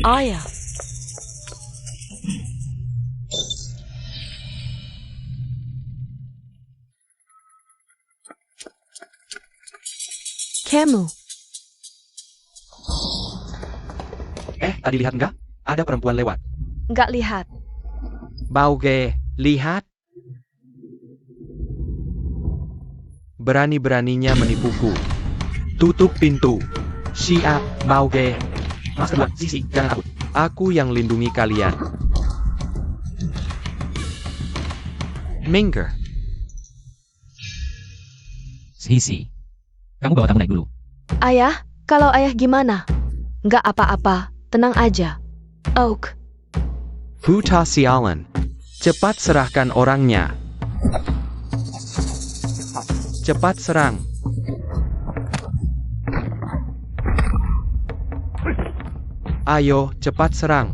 Ayah. Kamu. Tadi lihat nggak? Ada perempuan lewat. Nggak lihat. Bauge, lihat. Berani-beraninya menipuku. Tutup pintu. Siap, Bauge. Mas kedua, Sisi, jangan takut. Aku yang lindungi kalian. Minggir. Sisi. Kamu bawa tamu naik dulu. Ayah, kalau ayah gimana? Nggak apa-apa, tenang aja. Oak. Buta sialan. Cepat serahkan orangnya. Cepat serang. Ayo, cepat serang.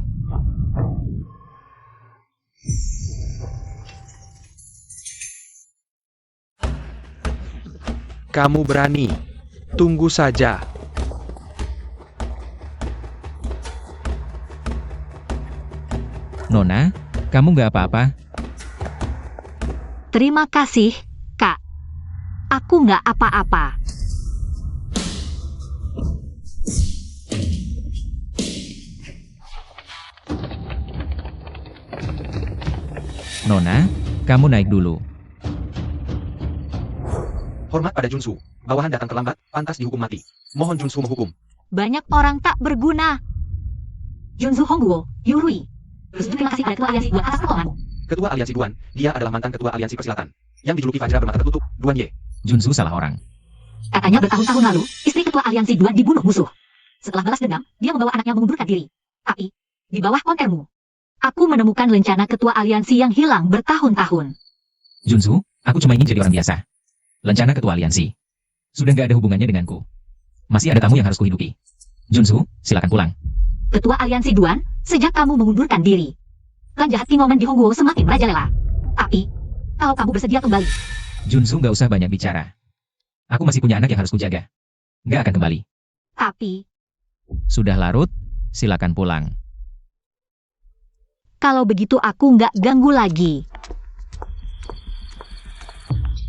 Kamu berani. Tunggu saja. Nona, kamu nggak apa-apa? Terima kasih, Kak. Aku nggak apa-apa. Nona, kamu naik dulu. Hormat pada Junsu. Bawahan datang terlambat, pantas dihukum mati. Mohon Junsu menghukum. Banyak orang tak berguna. Junsu Hongguo, Yurui. Terima kasih pada Ketua Aliansi Duan atas pertolonganmu. Ketua Aliansi Duan, dia adalah mantan Ketua Aliansi Persilatan. Yang dijuluki Fajra bermata tertutup, Duan Ye. Junsu salah orang. Katanya bertahun-tahun lalu, istri Ketua Aliansi Duan dibunuh musuh. Setelah balas dendam, dia membawa anaknya mengundurkan diri. Tapi, di bawah kontermu, aku menemukan lencana Ketua Aliansi yang hilang bertahun-tahun. Junsu, aku cuma ingin jadi orang biasa. Lencana Ketua Aliansi. Sudah nggak ada hubungannya denganku. Masih ada tamu yang harus kuhidupi. Junsu, silakan pulang. Ketua Aliansi Duan, sejak kamu mengundurkan diri, klan jahat King Omen di Hongguo semakin merajalela. Tapi, kalau kamu bersedia kembali, Junsu nggak usah banyak bicara. Aku masih punya anak yang harus kujaga. Nggak akan kembali. tapi, Sudah larut, silakan pulang. kalau begitu aku nggak ganggu lagi.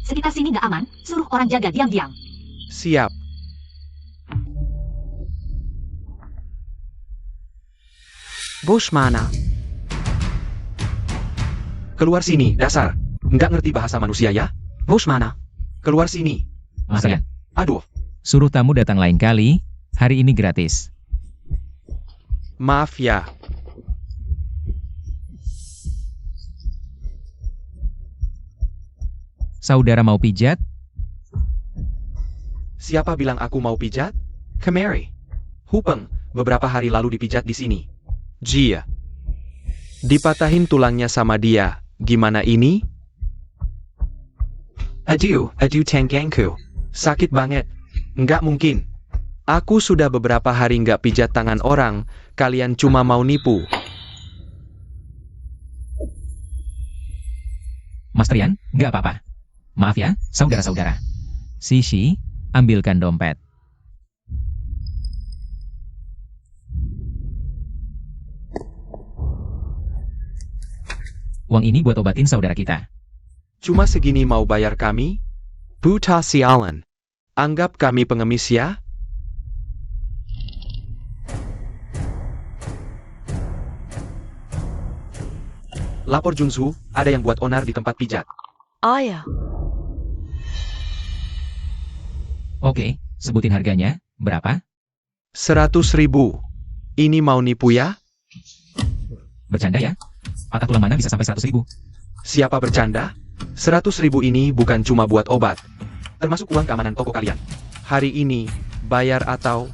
Sekitar sini nggak aman, suruh orang jaga diam-diam. Siap. Bos mana? Keluar sini, dasar. Nggak ngerti bahasa manusia ya? Bos mana? Keluar sini. Mas Rian, Aduh, suruh tamu datang lain kali. Hari ini gratis. maaf ya. Saudara mau pijat? Siapa bilang aku mau pijat? Kemari. Hupeng, beberapa hari lalu dipijat di sini. Jia. Dipatahin tulangnya sama dia. Gimana ini? Aduh tenggangku. Sakit banget. Nggak mungkin. Aku sudah beberapa hari nggak pijat tangan orang. Kalian cuma mau nipu. Mas Rian, nggak apa-apa. Maaf ya, saudara-saudara. Sisi, ambilkan dompet. Uang ini buat obatin saudara kita. Cuma segini mau bayar kami? Buta sialan. Anggap kami pengemis ya? Lapor Junsu, ada yang buat onar di tempat pijat. Ayah. Oke, sebutin harganya. Berapa? 100.000. Ini mau nipu ya? Bercanda ya? Patah tulang mana bisa sampai 100.000? Siapa bercanda? 100.000 ini bukan cuma buat obat. Termasuk uang keamanan toko kalian. Hari ini, bayar atau...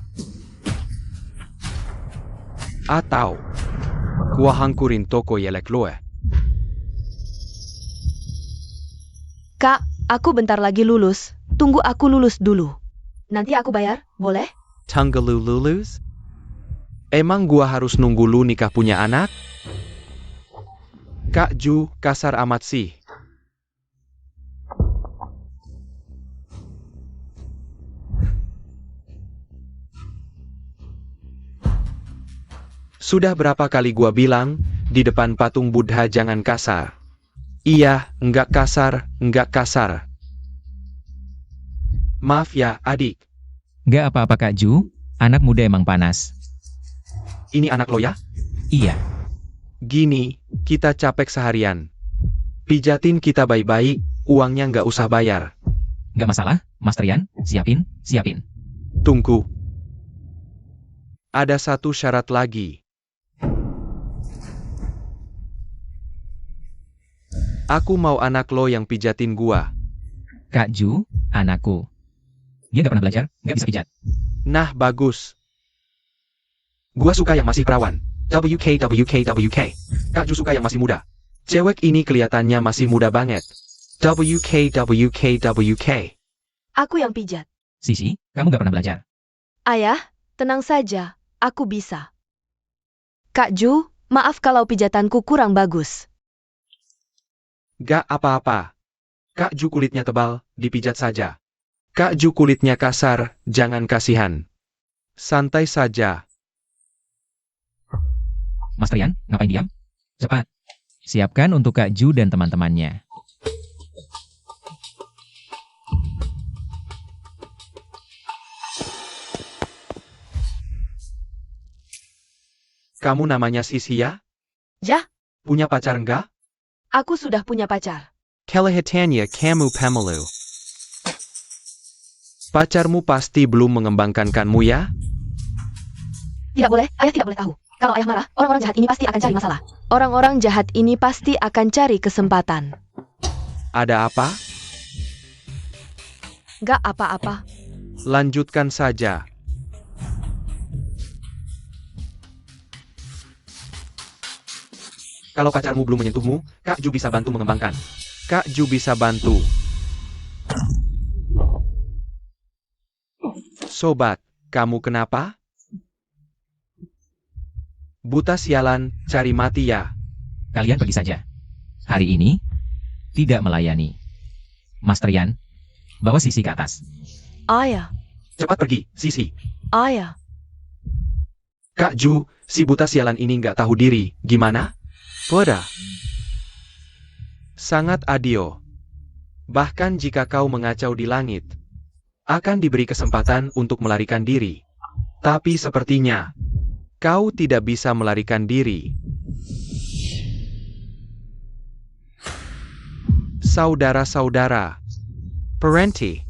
Gua hancurin toko yelek loe. Kak, aku bentar lagi lulus. Tunggu aku lulus dulu. Nanti aku bayar, boleh? Tanggalu lulus? Emang gua harus nunggu lu nikah punya anak? Kak Ju, kasar amat sih. Sudah berapa kali gua bilang, di depan patung Buddha jangan kasar. Iya, enggak kasar, enggak kasar. Maaf ya, adik. Nggak apa-apa Kak Ju, anak muda emang panas. Ini anak lo ya? Iya, Gini, kita capek seharian. Pijatin kita baik-baik, uangnya nggak usah bayar. nggak masalah, Mas Trian, siapin. Tunggu. Ada satu syarat lagi. Aku mau anak lo yang pijatin gua. Kak Ju, anakku. Dia nggak pernah belajar, nggak bisa pijat. Nah, bagus. Gua suka yang masih perawan. WK. Kak Ju suka yang masih muda. Cewek ini kelihatannya masih muda banget. WK. Aku yang pijat. Sisi, kamu nggak pernah belajar. Ayah, tenang saja, aku bisa. Kak Ju, maaf kalau pijatanku kurang bagus. Gak apa-apa. Kak Ju kulitnya tebal, dipijat saja. Kak Ju kulitnya kasar, jangan kasihan. Santai saja. Mas Trian, ngapain diam? Cepat. Siapkan untuk Kak Ju dan teman-temannya. Kamu namanya Sisi ya? Ya, Punya pacar enggak? aku sudah punya pacar. Kelihatannya kamu pemalu. Pacarmu pasti belum mengembangkanmu ya? Tidak boleh, ayah tidak boleh tahu. Kalau ayah marah, orang-orang jahat ini pasti akan cari masalah. Orang-orang jahat ini pasti akan cari kesempatan. Ada apa? Gak apa-apa. Lanjutkan saja. Kalau pacarmu belum menyentuhmu, Kak Ju bisa bantu mengembangkan. Kak Ju bisa bantu. Sobat, kamu kenapa? Buta sialan, cari mati ya. Kalian pergi saja. Hari ini, tidak melayani. Mas Trian, bawa Sisi ke atas. Ayah, Cepat pergi, Sisi. ayah. Kak Ju, si buta sialan ini nggak tahu diri, gimana? Bodoh. Sangat adil. Bahkan jika kau mengacau di langit, akan diberi kesempatan untuk melarikan diri. Tapi sepertinya, kau tidak bisa melarikan diri. Saudara-saudara, Parenti.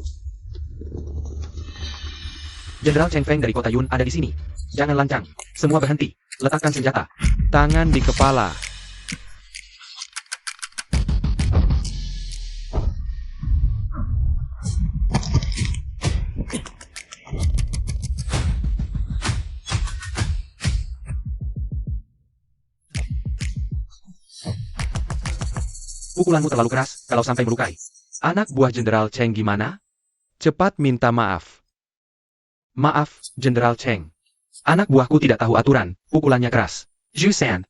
Jenderal Cheng Feng dari kota Yun ada di sini. Jangan lancang. Semua berhenti. Letakkan senjata. Tangan di kepala. Pukulanmu terlalu keras, kalau sampai melukai. Anak buah Jenderal Cheng gimana? Cepat minta maaf. Maaf, Jenderal Cheng. Anak buahku tidak tahu aturan, pukulannya keras. Jusan,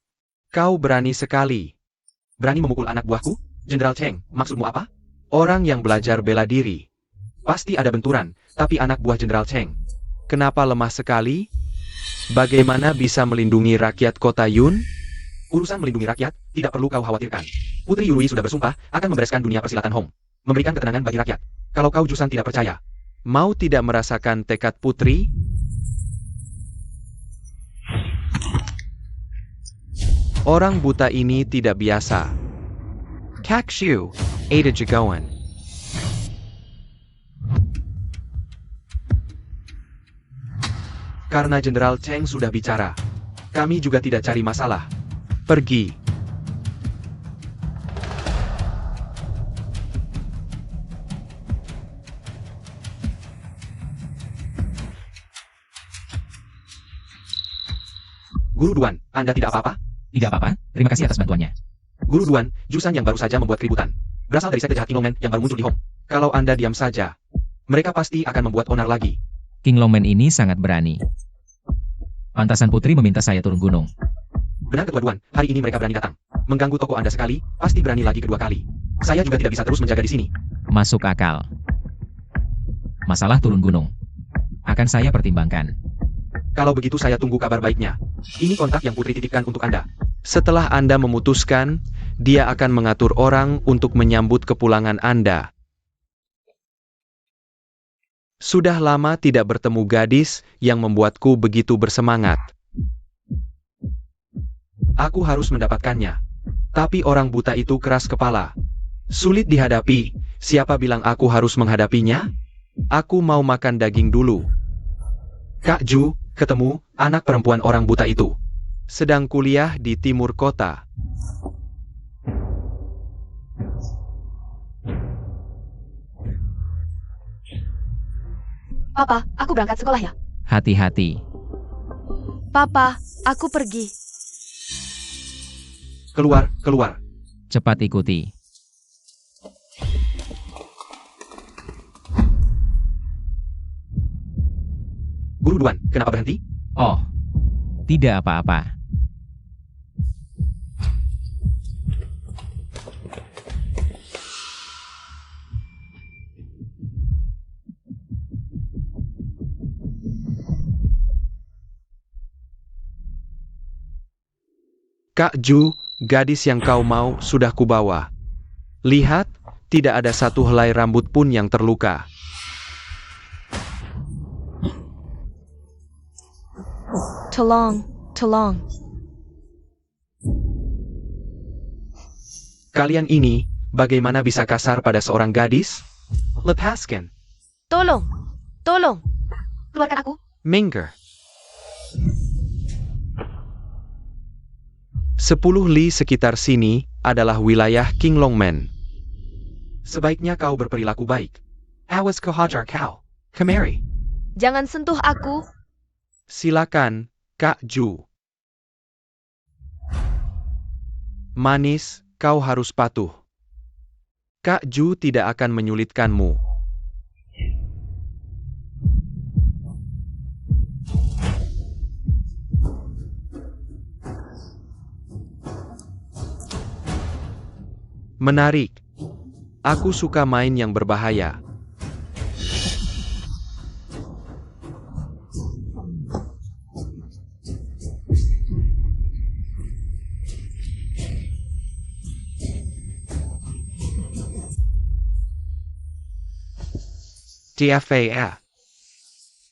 kau berani sekali. Berani memukul anak buahku? Jenderal Cheng, maksudmu apa? Orang yang belajar bela diri. Pasti ada benturan, tapi anak buah Jenderal Cheng. Kenapa lemah sekali? Bagaimana bisa melindungi rakyat kota Yun? Urusan melindungi rakyat, tidak perlu kau khawatirkan. Putri Yurui sudah bersumpah, akan membereskan dunia persilatan Hong. Memberikan ketenangan bagi rakyat. Kalau kau Jusan tidak percaya, mau tidak merasakan tekad Putri? Orang buta ini tidak biasa. Kakshu, Ada Jagoan. Karena Jenderal Cheng sudah bicara, kami juga tidak cari masalah. Pergi. Guru Duan, Anda tidak apa-apa? Tidak apa-apa, terima kasih atas bantuannya. Guru Duan, Jusan yang baru saja membuat keributan. Berasal dari sekte jahat King Longman yang baru muncul di Hong. Kalau Anda diam saja, mereka pasti akan membuat onar lagi. King Longman ini sangat berani. Pantasan Putri meminta saya turun gunung. Benar Ketua Duan, hari ini mereka berani datang. Mengganggu toko Anda sekali, pasti berani lagi kedua kali. Saya juga tidak bisa terus menjaga di sini. Masuk akal. Masalah turun gunung. Akan saya pertimbangkan. Kalau begitu saya tunggu kabar baiknya. Ini kontak yang Putri titipkan untuk Anda. Setelah Anda memutuskan, dia akan mengatur orang untuk menyambut kepulangan Anda. Sudah lama tidak bertemu gadis yang membuatku begitu bersemangat. Aku harus mendapatkannya. Tapi orang buta itu keras kepala. Sulit dihadapi. Siapa bilang aku harus menghadapinya? Aku mau makan daging dulu. Kak Ju, ketemu anak perempuan orang buta itu. Sedang kuliah di timur kota. Papa, aku berangkat sekolah ya. Hati-hati. Papa, aku pergi. Keluar, keluar. Cepat ikuti. Guru Duan, kenapa berhenti? Oh, tidak apa-apa. Kak Ju, gadis yang kau mau sudah kubawa. Lihat, tidak ada satu helai rambut pun yang terluka. Tolong, tolong. Kalian ini, bagaimana bisa kasar pada seorang gadis? Lepaskan. Tolong, tolong. Keluarkan aku. Minger. 10 li sekitar sini adalah wilayah King Longmen. Sebaiknya kau berperilaku baik. Awas kau hajar kau. Kemari. Jangan sentuh aku. Silakan, Kak Ju. Manis, kau harus patuh. Kak Ju tidak akan menyulitkanmu. Menarik. Aku suka main yang berbahaya. TFA.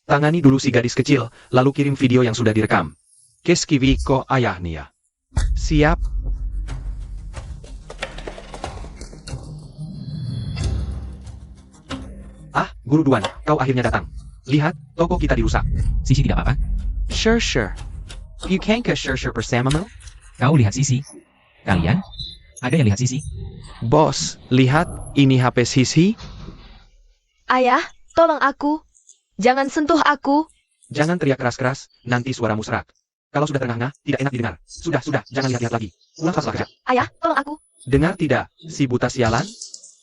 Tangani dulu si gadis kecil, lalu kirim video yang sudah direkam. Keskivi ko ayahnya. Siap? Ah, Guru Duan, kau akhirnya datang. Lihat, toko kita dirusak. Sisi tidak apa-apa. Sure. You can't ke sure bersamamu? Kau lihat Sisi. Kalian? Ada yang lihat Sisi? Bos, lihat, ini HP Sisi. Ayah, tolong aku. Jangan sentuh aku. Jangan teriak keras-keras, nanti suaramu serak. Kalau sudah terengah-engah, tidak enak didengar. Sudah, jangan lihat-lihat lagi. Ulang fase kerja. Ayah, tolong aku. Dengar tidak, si buta sialan?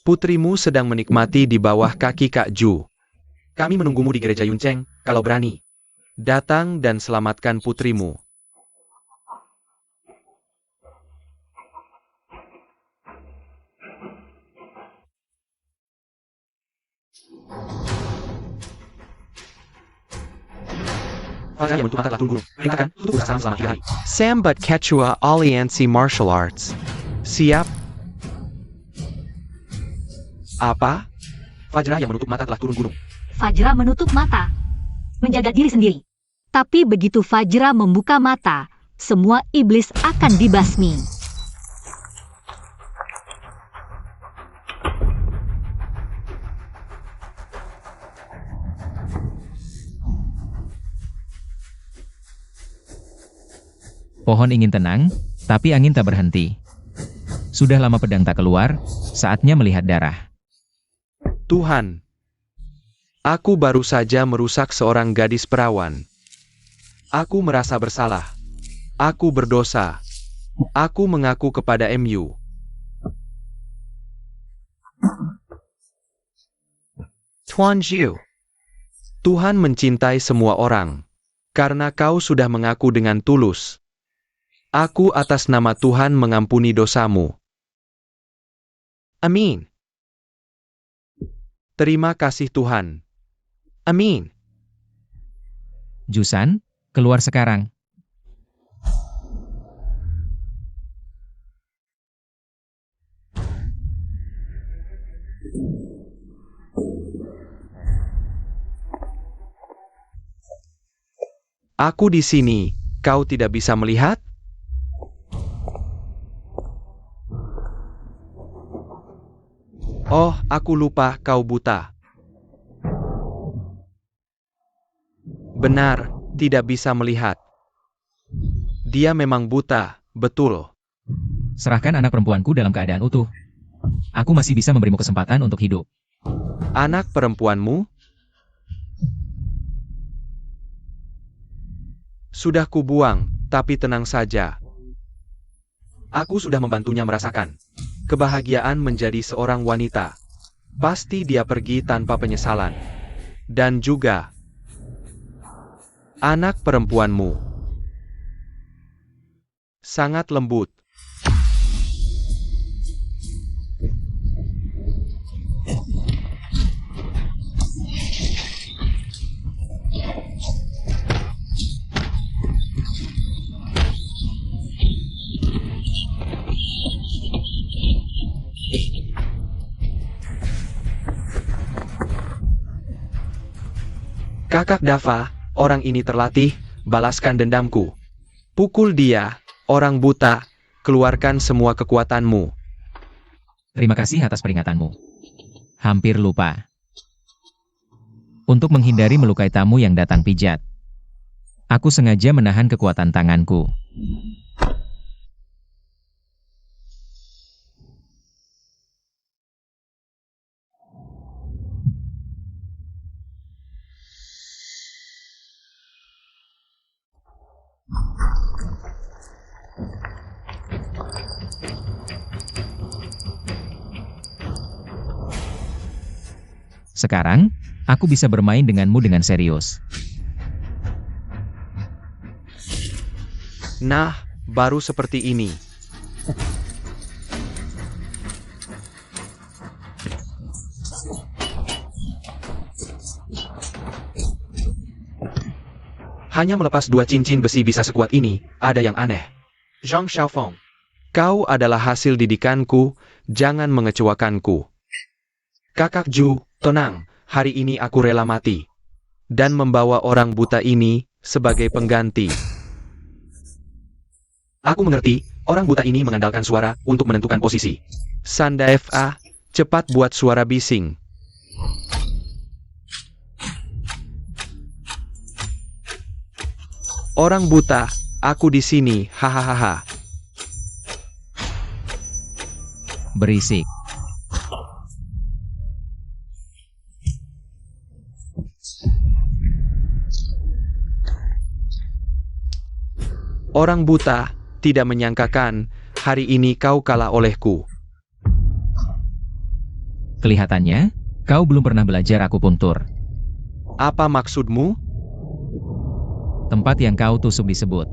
Putrimu sedang menikmati di bawah kaki Kak Ju. Kami menunggumu di gereja Yunceng, kalau berani. Datang dan selamatkan putrimu. Fajar yang menutup mata telah turun gunung. Perintahkan, tutup usaha salam selama 3 hari. Sambat Quechua Aliansi Martial Arts. Siap? Apa? Fajra yang menutup mata telah turun gunung. Fajra menutup mata, menjaga diri sendiri. Tapi begitu Fajra membuka mata, semua iblis akan dibasmi. Pohon ingin tenang, tapi angin tak berhenti. Sudah lama pedang tak keluar, saatnya melihat darah. Tuhan, aku baru saja merusak seorang gadis perawan. Aku merasa bersalah. Aku berdosa. Aku mengaku kepada MU. Tuan Jiu, Tuhan mencintai semua orang. Karena kau sudah mengaku dengan tulus. Aku atas nama Tuhan mengampuni dosamu. Amin. Terima kasih Tuhan. Amin. Jusan, keluar sekarang. Aku di sini, kau tidak bisa melihat? Oh, aku lupa kau buta. Benar, tidak bisa melihat. Dia memang buta, betul. Serahkan anak perempuanku dalam keadaan utuh. Aku masih bisa memberimu kesempatan untuk hidup. Anak perempuanmu? Sudah kubuang, tapi tenang saja. Aku sudah membantunya merasakan kebahagiaan menjadi seorang wanita. Pasti dia pergi tanpa penyesalan. Dan juga anak perempuanmu sangat lembut. Kakak Dava, orang ini terlatih, balaskan dendamku. Pukul dia, orang buta, keluarkan semua kekuatanmu. Terima kasih atas peringatanmu. Hampir lupa. Untuk menghindari melukai tamu yang datang pijat, aku sengaja menahan kekuatan tanganku. Sekarang, aku bisa bermain denganmu dengan serius. Nah, baru seperti ini. Hanya melepas 2 cincin besi bisa sekuat ini, ada yang aneh. Zhang Xiaofeng, kau adalah hasil didikanku, jangan mengecewakanku. Kakak Ju, tenang, hari ini aku rela mati. Dan membawa orang buta ini sebagai pengganti. Aku mengerti, orang buta ini mengandalkan suara untuk menentukan posisi. Sanda FA, cepat buat suara bising. Orang buta, aku di sini, hahaha. Berisik. Orang buta, tidak menyangkakan, hari ini kau kalah olehku. Kelihatannya, kau belum pernah belajar akupuntur. Apa maksudmu? Tempat yang kau tusuk disebut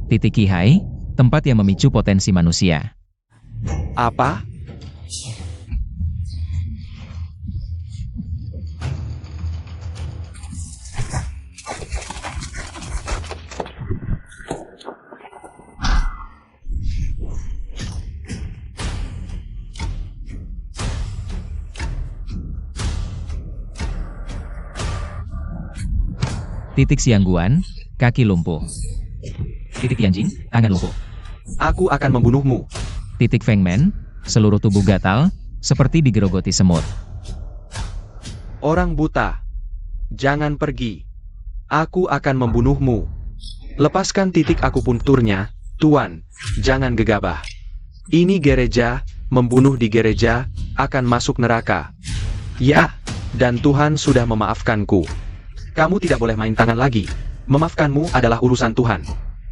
titik Qihai, tempat yang memicu potensi manusia. Apa? Titik Xiangguan, kaki lumpuh. Titik Tianjin, tangan lumpuh. Aku akan membunuhmu. Titik Fengmen, seluruh tubuh gatal, seperti digerogoti semut. Orang buta, jangan pergi. Aku akan membunuhmu. Lepaskan titik akupunturnya, Tuan, jangan gegabah. Ini gereja, membunuh di gereja, akan masuk neraka. Ya, dan Tuhan sudah memaafkanku. Kamu tidak boleh main tangan lagi. Memaafkanmu adalah urusan Tuhan.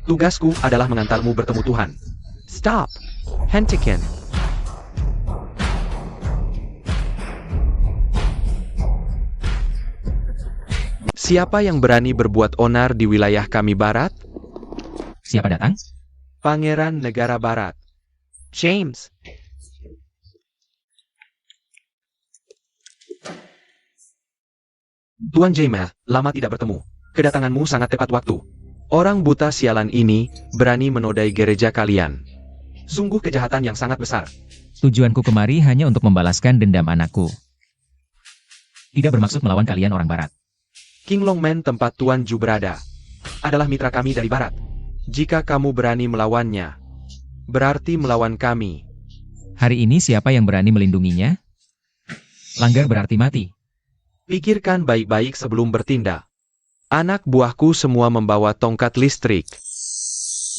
Tugasku adalah mengantarmu bertemu Tuhan. Stop! Hentikan. Siapa yang berani berbuat onar di wilayah kami barat? Siapa datang? Pangeran Negara Barat. James. Tuan Jaime, lama tidak bertemu. Kedatanganmu sangat tepat waktu. Orang buta sialan ini berani menodai gereja kalian. Sungguh kejahatan yang sangat besar. Tujuanku kemari hanya untuk membalaskan dendam anakku. Tidak bermaksud melawan kalian orang barat. King Longman tempat Tuan Ju berada. adalah mitra kami dari barat. Jika kamu berani melawannya, berarti melawan kami. Hari ini siapa yang berani melindunginya? Langgar berarti mati. Pikirkan baik-baik sebelum bertindak. Anak buahku semua membawa tongkat listrik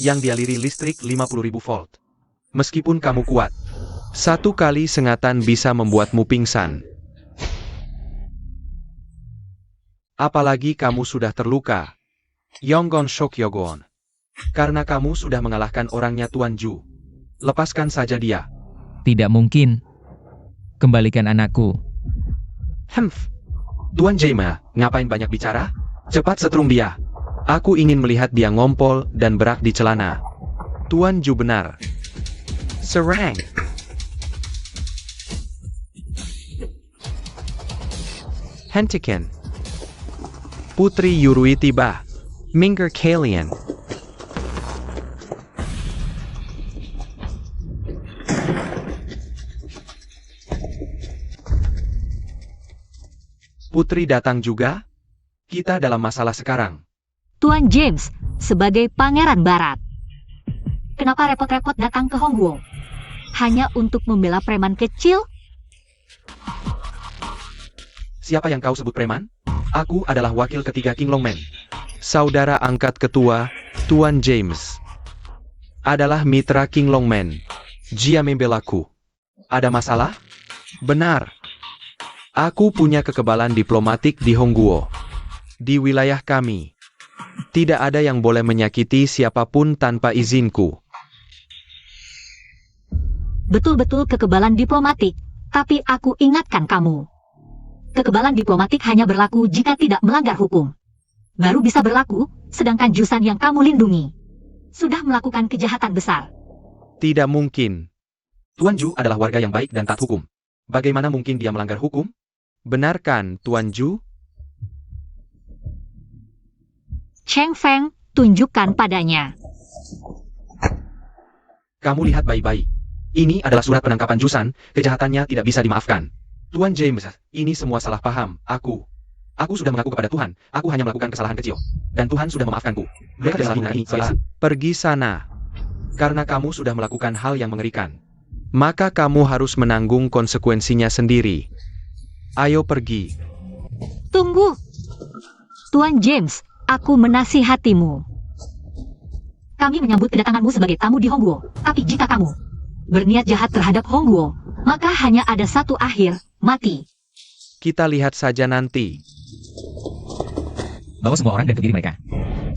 yang dialiri listrik 50.000 volt. Meskipun kamu kuat, satu kali sengatan bisa membuatmu pingsan. Apalagi kamu sudah terluka. Yonggon Shok Yogon. Karena kamu sudah mengalahkan orangnya Tuan Ju. Lepaskan saja dia. Tidak mungkin. Kembalikan anakku. Hemph. Tuan Jaima, ngapain banyak bicara? Cepat setrum dia. Aku ingin melihat dia ngompol dan berak di celana. Tuan Ju benar. Serang. Hentikan. Putri Yurui tiba. Minggir kalian. Putri datang juga? Kita dalam masalah sekarang. Tuan James, sebagai Pangeran Barat. Kenapa repot-repot datang ke Hongguo? Hanya untuk membela preman kecil? Siapa yang kau sebut preman? Aku adalah wakil ketiga King Longman. Saudara angkat ketua, Tuan James. Adalah mitra King Longman. Jia membelaku. Ada masalah? Benar. Aku punya kekebalan diplomatik di Hongguo. Di wilayah kami. Tidak ada yang boleh menyakiti siapapun tanpa izinku. Betul-betul kekebalan diplomatik, tapi aku ingatkan kamu. Kekebalan diplomatik hanya berlaku jika tidak melanggar hukum. Baru bisa berlaku, sedangkan Jusan yang kamu lindungi sudah melakukan kejahatan besar. Tidak mungkin. Tuan Ju adalah warga yang baik dan taat hukum. Bagaimana mungkin dia melanggar hukum? Benarkan, Tuan Ju? Cheng Feng, tunjukkan padanya. Kamu lihat baik-baik. Ini adalah surat penangkapan Jusan, kejahatannya tidak bisa dimaafkan. Tuan James, ini semua salah paham. Aku sudah mengaku kepada Tuhan, aku hanya melakukan kesalahan kecil. Dan Tuhan sudah memaafkanku. Mereka telah mengenai saya. Pergi sana. Karena kamu sudah melakukan hal yang mengerikan. Maka kamu harus menanggung konsekuensinya sendiri. Ayo pergi. Tunggu. Tuan James, aku menasihatimu. Kami menyambut kedatanganmu sebagai tamu di Hongguo. Tapi jika kamu berniat jahat terhadap Hongguo, maka hanya ada satu akhir, mati. Kita lihat saja nanti. Bawa semua orang dan ke diri mereka.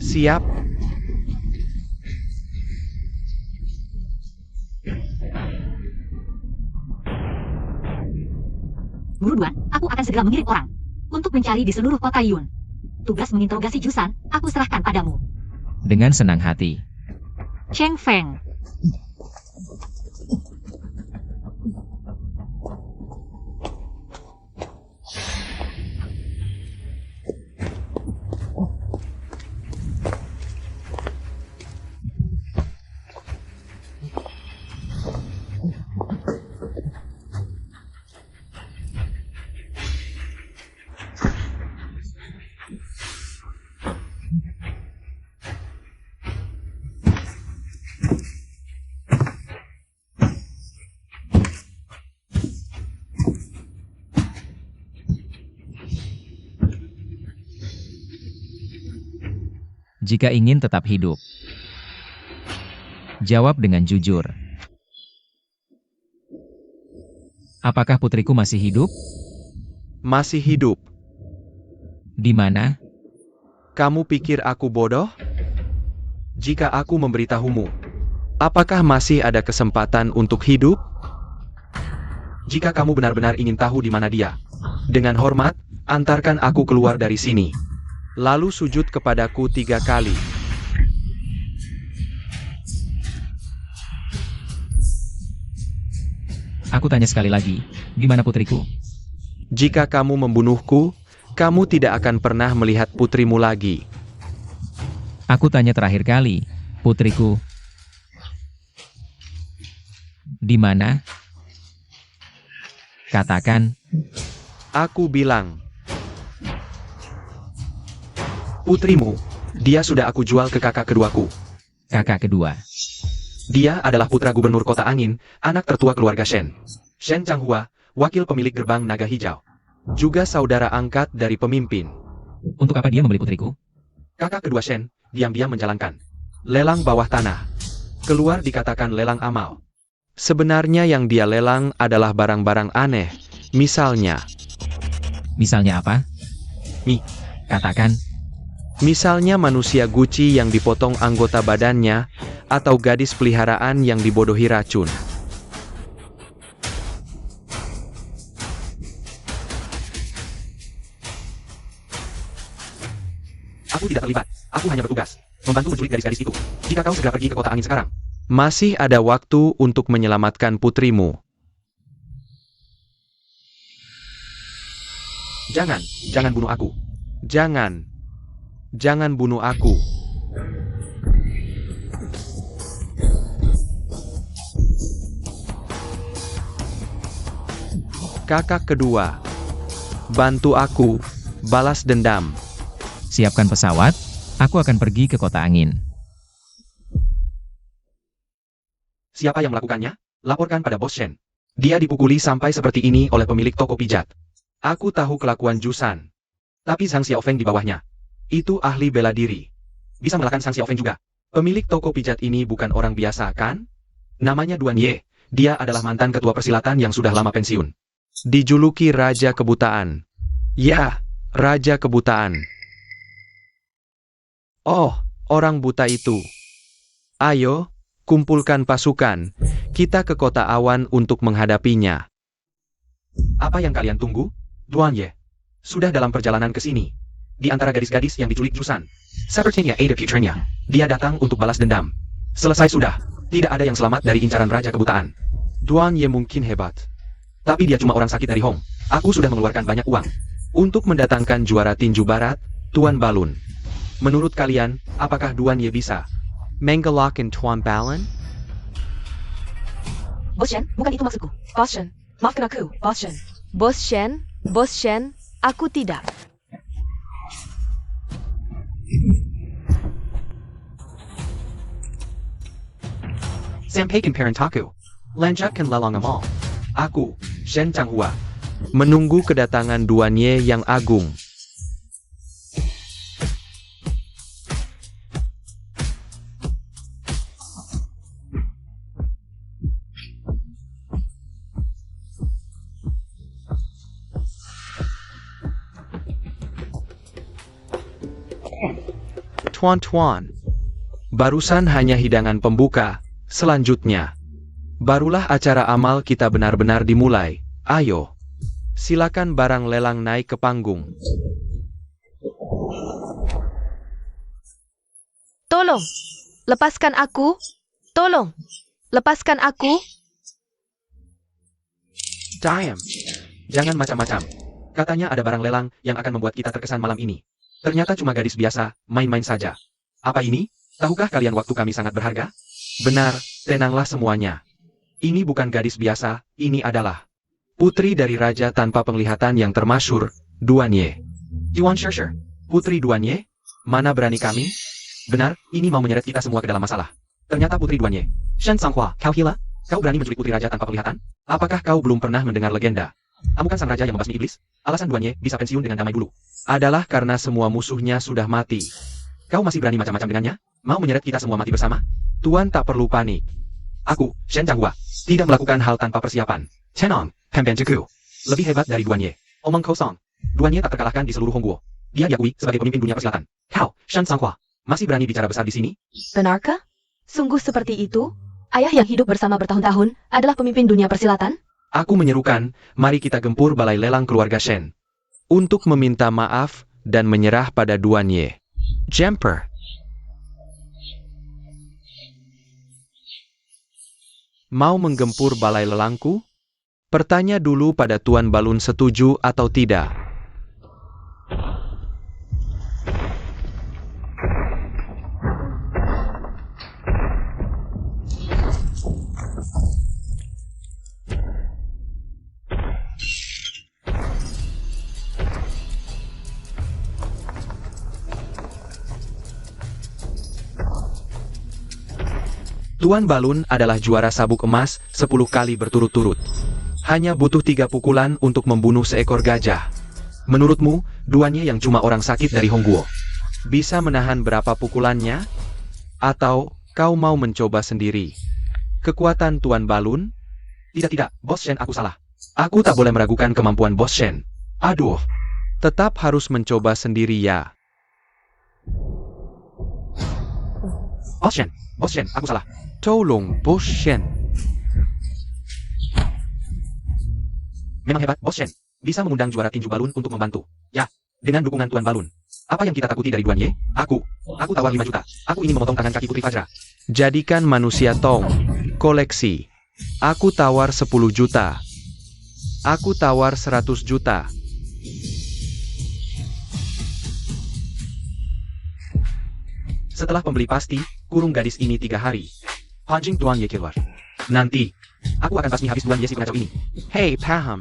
Siap. Guru Duan, aku akan segera mengirim orang untuk mencari di seluruh kota Yun. Tugas menginterogasi Jusan, aku serahkan padamu. Dengan senang hati. Cheng Feng. Jika ingin tetap hidup, jawab dengan jujur. Apakah putriku masih hidup? Masih hidup. Di mana? Kamu pikir aku bodoh? Jika aku memberitahumu, apakah masih ada kesempatan untuk hidup? Jika kamu benar-benar ingin tahu di mana dia, dengan hormat, antarkan aku keluar dari sini. Lalu sujud kepadaku 3 kali. Aku tanya sekali lagi, di mana putriku? Jika kamu membunuhku, kamu tidak akan pernah melihat putrimu lagi. Aku tanya terakhir kali, putriku. Di mana? Katakan. Aku bilang, putrimu, Dia sudah aku jual ke kakak keduaku. Kakak kedua. Dia adalah putra gubernur kota angin, anak tertua keluarga Shen. Shen Changhua, wakil pemilik gerbang naga hijau. Juga saudara angkat dari pemimpin. Untuk apa dia membeli putriku? Kakak kedua Shen, diam-diam menjalankan lelang bawah tanah. Keluar dikatakan lelang amal. Sebenarnya yang dia lelang adalah barang-barang aneh. Misalnya, Misalnya apa? Katakan. misalnya manusia Gucci yang dipotong anggota badannya, atau gadis peliharaan yang dibodohi racun. Aku tidak terlibat. Aku hanya bertugas membantu menculik gadis-gadis itu. Jika kau segera pergi ke kota angin sekarang, masih ada waktu untuk menyelamatkan putrimu. Jangan bunuh aku. Jangan bunuh aku. Kakak kedua, bantu aku, balas dendam. Siapkan pesawat, aku akan pergi ke kota angin. Siapa yang melakukannya? Laporkan pada Bos Shen. Dia dipukuli sampai seperti ini oleh pemilik toko pijat. Aku tahu kelakuan Jusan. Tapi Zhang Xiaofeng di bawahnya. Itu ahli bela diri. Bisa mengalahkan Zhang Xiaofeng juga. Pemilik toko pijat ini bukan orang biasa, kan? Namanya Duan Ye. Dia adalah mantan ketua persilatan yang sudah lama pensiun. Dijuluki Raja Kebutaan. Ya, Raja Kebutaan. Oh, orang buta itu. Ayo, kumpulkan pasukan. Kita ke kota awan untuk menghadapinya. Apa yang kalian tunggu? Duan Ye sudah dalam perjalanan ke sini. Di antara gadis-gadis yang diculik Jusan. Sepertinya ada putranya. Dia datang untuk balas dendam. Selesai sudah. Tidak ada yang selamat dari incaran Raja Kebutaan. Duan Ye mungkin hebat. Tapi dia cuma orang sakit dari Hong. Aku sudah mengeluarkan banyak uang untuk mendatangkan juara tinju barat, Tuan Balun. Menurut kalian, apakah Duan Ye bisa menggalakan Tuan Balun? Bos Shen, bukan itu maksudku. Bos Shen, maafkan aku, Bos Shen. Bos Shen, aku tidak. Sampaikan parentaku. Lanjutkan lelang amal. Aku, Shen Changhua, menunggu kedatangan Duan Ye yang agung. Tuan, barusan hanya hidangan pembuka, selanjutnya barulah acara amal kita benar-benar dimulai. Ayo, silakan barang lelang naik ke panggung. Tolong, lepaskan aku. Tolong, lepaskan aku. Diam, jangan macam-macam. Katanya ada barang lelang yang akan membuat kita terkesan malam ini. Ternyata cuma gadis biasa, main-main saja. Apa ini? Tahukah kalian waktu kami sangat berharga? Benar, tenanglah semuanya. Ini bukan gadis biasa, ini adalah putri dari raja tanpa penglihatan yang termasyur, Duan Ye. Yuan Shishir, putri Duan Ye? Mana berani kami? Benar, ini mau menyeret kita semua ke dalam masalah. Ternyata putri Duan Ye. Shen Sanghua, kau gila? Kau berani menculik putri raja tanpa penglihatan? Apakah kau belum pernah mendengar legenda? Amukan sang raja yang membasmi iblis? Alasan Duan Ye bisa pensiun dengan damai dulu adalah karena semua musuhnya sudah mati. Kau masih berani macam-macam dengannya? Mau menyeret kita semua mati bersama? Tuan tak perlu panik. Aku, Shen Changhua, tidak melakukan hal tanpa persiapan. Chenong, Pemben Jeku, lebih hebat dari Duan Ye. Omong kosong. Duan Ye tak terkalahkan di seluruh Hongguo. Dia diakui sebagai pemimpin dunia persilatan. Kau, Shen Sanghua, masih berani bicara besar di sini? Benarkah? Sungguh seperti itu? Ayah yang hidup bersama bertahun-tahun adalah pemimpin dunia persilatan? Aku menyerukan, mari kita gempur balai lelang keluarga Shen. Untuk meminta maaf dan menyerah pada Duan Ye. Jumper. Mau menggempur balai lelangku? Bertanya dulu pada Tuan Balun setuju atau tidak. Tuan Balun adalah juara sabuk emas 10 kali berturut-turut. Hanya butuh 3 pukulan untuk membunuh seekor gajah. Menurutmu, duannya yang cuma orang sakit dari Hongguo bisa menahan berapa pukulannya? Atau kau mau mencoba sendiri? Kekuatan Tuan Balun? Tidak, Bos Shen, aku salah. Aku tak boleh meragukan kemampuan Bos Shen. Aduh, tetap harus mencoba sendiri ya. Bos Shen, aku salah. Tolong, Bos Shen. Memang hebat, Bos Shen. Bisa mengundang juara tinju Balun untuk membantu. Ya, dengan dukungan Tuan Balun. Apa yang kita takuti dari Duan Ye? Aku tawar 5 juta. Aku ingin memotong tangan kaki Putri Fajra. Jadikan manusia Tong. Koleksi. Aku tawar 10 juta. Aku tawar 100 juta. Setelah pembeli pasti, kurung gadis ini 3 hari. Hanjing Duan Ye keluar. Nanti, aku akan basmi habis Duan Ye si pengacau ini. Hei, paham.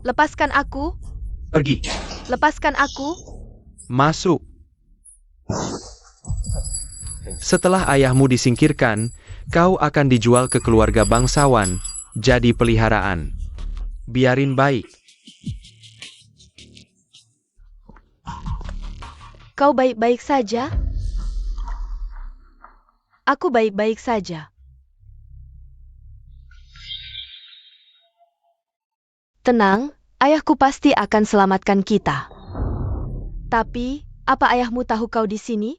Lepaskan aku. Pergi. Lepaskan aku. Masuk. Setelah ayahmu disingkirkan, kau akan dijual ke keluarga bangsawan, jadi peliharaan. Biarin baik. Kau baik-baik saja? Aku baik-baik saja. Tenang, ayahku pasti akan selamatkan kita. Tapi, apa ayahmu tahu kau di sini?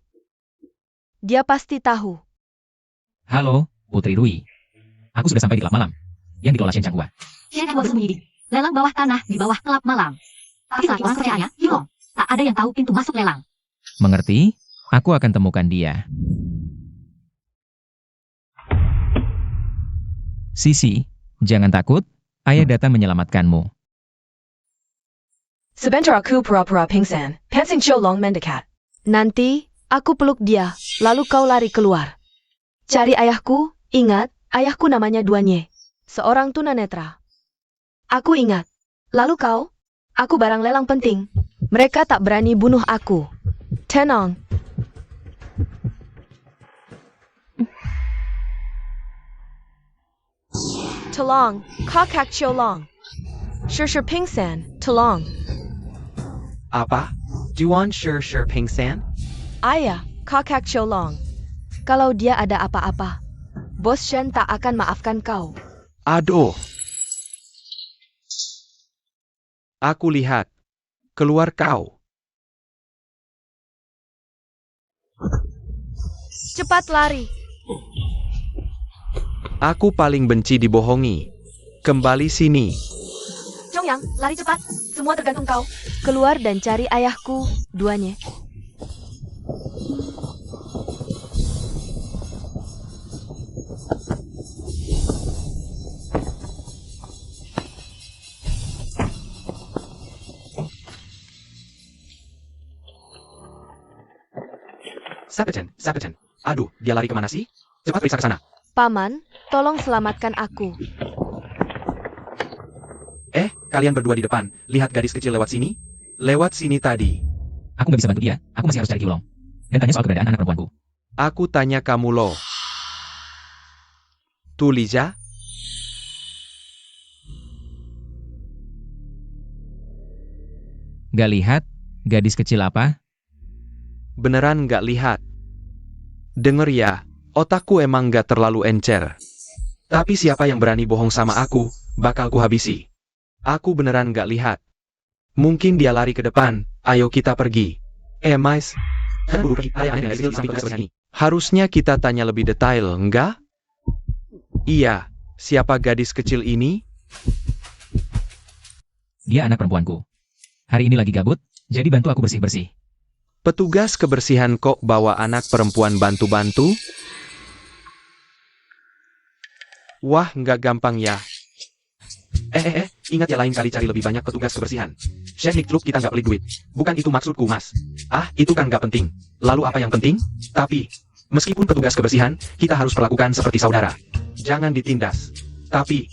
Dia pasti tahu. Halo, Putri Rui. Aku sudah sampai di Kelab Malam, yang dikelola Shen Changhua. Shen Changhua bersembunyi di lelang bawah tanah di bawah Kelab Malam. Tapi selagi orang percayanya, Yulong, tak ada yang tahu pintu masuk lelang. Mengerti? Aku akan temukan dia. Sisi, jangan takut. Ayah datang menyelamatkanmu. Sebentar aku pura-pura pingsan, Pansing Long mendekat. Nanti, aku peluk dia, lalu kau lari keluar. Cari ayahku, ingat, ayahku namanya Duan Ye. Seorang tunanetra. Aku ingat. Lalu kau? Aku barang lelang penting. Mereka tak berani bunuh aku. Tenang. Tolong, Kakak Long. Shir Pingsan, tolong. Apa? Duan Shir Pingsan? Ayah, Kakak Long. Kalau dia ada apa-apa, Bos Shen tak akan maafkan kau. Aduh. Aku lihat. Keluar kau. Cepat lari. Aku paling benci dibohongi. Kembali sini. Chongyang, lari cepat. Semua tergantung kau. Keluar dan cari ayahku, Duan Ye. Sapechen. Aduh, dia lari kemana sih? Cepat periksa ke sana. Paman, tolong selamatkan aku. Kalian berdua di depan. Lihat gadis kecil lewat sini? Lewat sini tadi. Aku nggak bisa bantu dia. Aku masih harus cari Yulong. Dan tanya soal keberadaan anak perempuanku. Aku tanya kamu loh. Tulija? Gak lihat? Gadis kecil apa? Beneran nggak lihat? Denger ya, otakku emang nggak terlalu encer. Tapi siapa yang berani bohong sama aku, bakal ku habisi. Aku beneran nggak lihat. Mungkin dia lari ke depan, ayo kita pergi. Mais. Harusnya kita tanya lebih detail, enggak? Iya, siapa gadis kecil ini? Dia anak perempuanku. Hari ini lagi gabut, jadi bantu aku bersih-bersih. Petugas kebersihan kok bawa anak perempuan bantu-bantu? Wah, nggak gampang ya. Ingat ya lain kali cari lebih banyak petugas kebersihan. Chef Nick Truk kita nggak pelit duit. Bukan itu maksudku, Mas. Itu kan nggak penting. Lalu apa yang penting? Tapi, meskipun petugas kebersihan, kita harus perlakukan seperti saudara. Jangan ditindas. Tapi,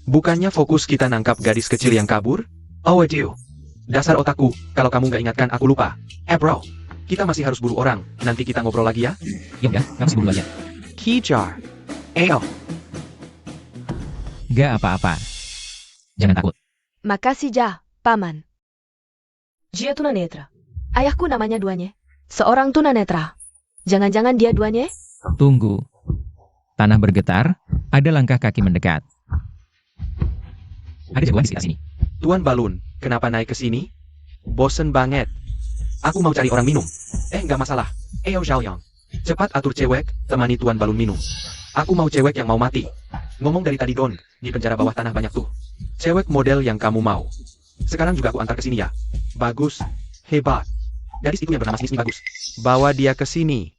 Bukannya fokus kita nangkap gadis kecil yang kabur? Oh waduh. Dasar otakku, kalau kamu nggak ingatkan aku lupa. Bro, kita masih harus buru orang, nanti kita ngobrol lagi ya? Ya udah, kamu sibuk dulu aja. Key jar. Ayo. Gak apa-apa. Jangan takut. Makasih Ja, Paman. Dia tunanetra. Ayahku namanya Duanye. Seorang tunanetra. Jangan-jangan dia Duanye? Tunggu. Tanah bergetar, ada langkah kaki mendekat. Ada jagoan di sekitar sini. Tuan Balun, kenapa naik ke sini? Bosen banget. Aku mau cari orang minum. Nggak masalah. Xiaoyang. Cepat atur cewek, temani Tuan Balun minum. Aku mau cewek yang mau mati. Ngomong dari tadi Don, di penjara bawah tanah banyak tuh. Cewek model yang kamu mau. Sekarang juga aku antar ke sini ya. Bagus. Hebat. Gadis itu yang bernama Sismi bagus. Bawa dia ke sini.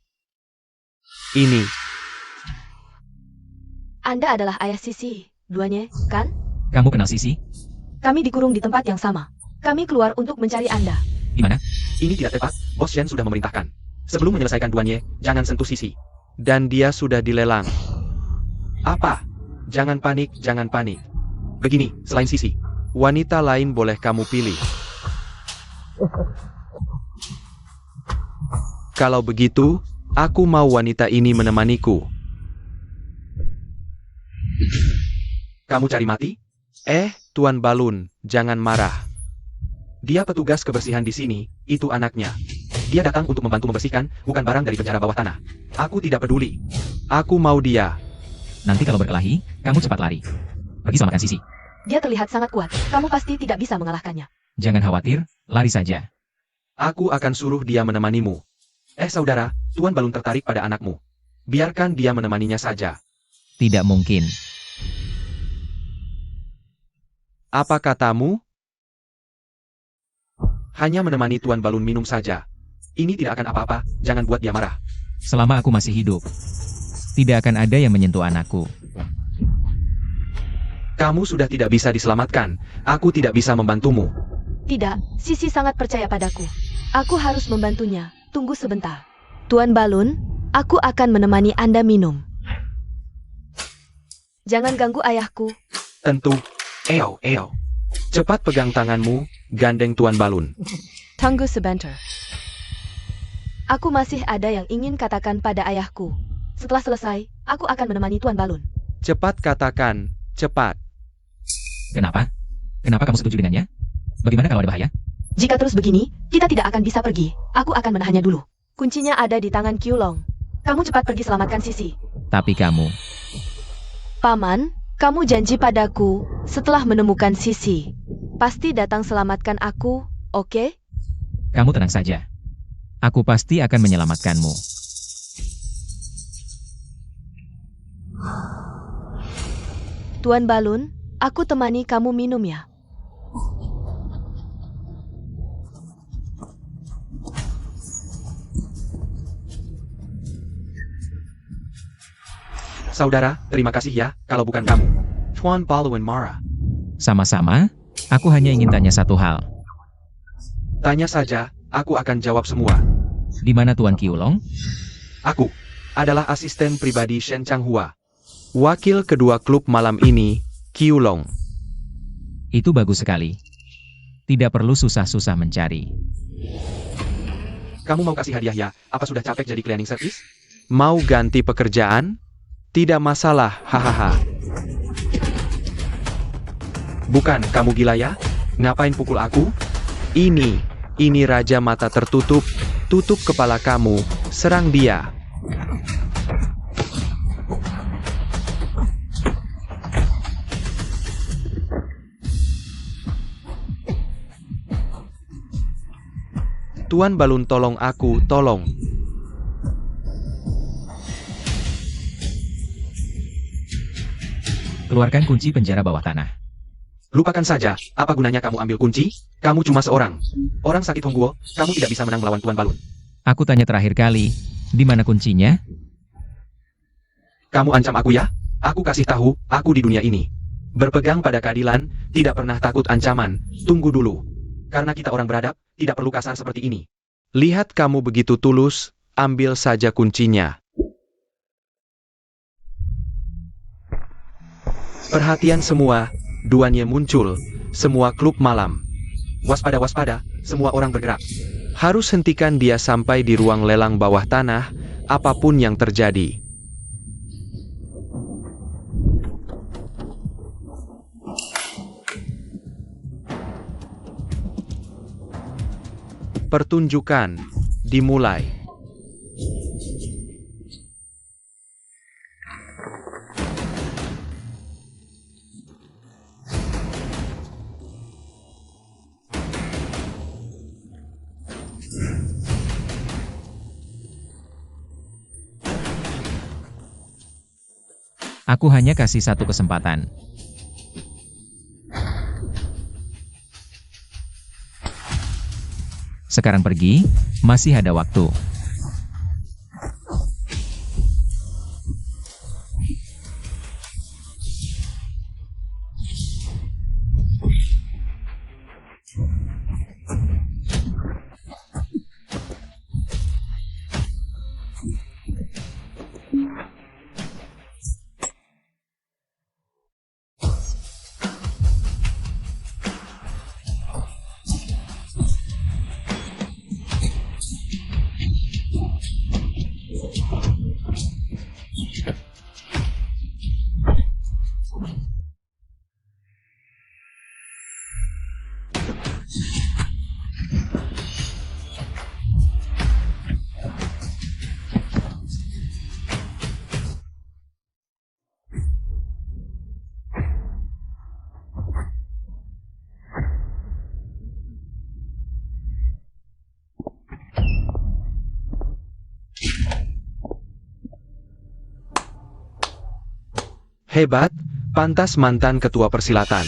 Ini. Anda adalah ayah Sisi, Duanye, kan? Kamu kenal Sisi? Kami dikurung di tempat yang sama. Kami keluar untuk mencari Anda. Di mana? Ini tidak tepat, Bos Shen sudah memerintahkan. Sebelum menyelesaikan Duanye, jangan sentuh Sisi. Dan dia sudah dilelang. Apa? Jangan panik, jangan panik. Begini, selain Sisi, wanita lain boleh kamu pilih. Kalau begitu, aku mau wanita ini menemaniku. Kamu cari mati? Tuan Balun, jangan marah. Dia petugas kebersihan di sini, itu anaknya. Dia datang untuk membantu membersihkan, bukan barang dari penjara bawah tanah. Aku tidak peduli. Aku mau dia. Nanti kalau berkelahi, kamu cepat lari. Pergi selamatkan Sisi. Dia terlihat sangat kuat. Kamu pasti tidak bisa mengalahkannya. Jangan khawatir, lari saja. Aku akan suruh dia menemanimu. Saudara, Tuan Balun tertarik pada anakmu. Biarkan dia menemaninya saja. Tidak mungkin. Apa katamu? Hanya menemani Tuan Balun minum saja. Ini tidak akan apa-apa, jangan buat dia marah. Selama aku masih hidup, tidak akan ada yang menyentuh anakku. Kamu sudah tidak bisa diselamatkan. Aku tidak bisa membantumu. Tidak, Sisi sangat percaya padaku. Aku harus membantunya. Tunggu sebentar. Tuan Balun, aku akan menemani Anda minum. Jangan ganggu ayahku. Tentu. Eo. Cepat pegang tanganmu, gandeng Tuan Balun. Tunggu sebentar. Aku masih ada yang ingin katakan pada ayahku. Setelah selesai, aku akan menemani Tuan Balun. Cepat katakan, cepat. Kenapa? Kenapa kamu setuju dengannya? Bagaimana kalau ada bahaya? Jika terus begini, kita tidak akan bisa pergi. Aku akan menahannya dulu. Kuncinya ada di tangan Qiulong. Kamu cepat pergi selamatkan Sisi. Tapi kamu... Paman, kamu janji padaku, setelah menemukan Sisi, pasti datang selamatkan aku, oke? Kamu tenang saja. Aku pasti akan menyelamatkanmu. Tuan Balun, aku temani kamu minum ya. Saudara, terima kasih ya, kalau bukan kamu. Tuan Balun marah. Sama-sama, aku hanya ingin tanya satu hal. Tanya saja, aku akan jawab semua. Di mana Tuan Qiulong? Aku adalah asisten pribadi Shen Changhua. Wakil kedua klub malam ini, Qiulong. Itu bagus sekali. Tidak perlu susah-susah mencari. Kamu mau kasih hadiah ya? Apa sudah capek jadi cleaning service? Mau ganti pekerjaan? Tidak masalah, hahaha. Bukan, kamu gila ya? Ngapain pukul aku? Ini Raja Mata Tertutup. Tutup kepala kamu, serang dia. Tuan Balun tolong aku, tolong. Keluarkan kunci penjara bawah tanah. Lupakan saja, apa gunanya kamu ambil kunci? Kamu cuma seorang. Orang sakit Hongguo, kamu tidak bisa menang melawan Tuan Balun. Aku tanya terakhir kali, di mana kuncinya? Kamu ancam aku ya? Aku kasih tahu, aku di dunia ini. Berpegang pada keadilan, tidak pernah takut ancaman. Tunggu dulu. Karena kita orang beradab, tidak perlu kasar seperti ini. Lihat kamu begitu tulus, ambil saja kuncinya. Perhatian semua, Duanye muncul, semua klub malam. Waspada, waspada, semua orang bergerak. Harus hentikan dia sampai di ruang lelang bawah tanah, apapun yang terjadi. Pertunjukan dimulai. Aku hanya kasih satu kesempatan. Sekarang pergi, masih ada waktu. Hebat, pantas mantan ketua persilatan.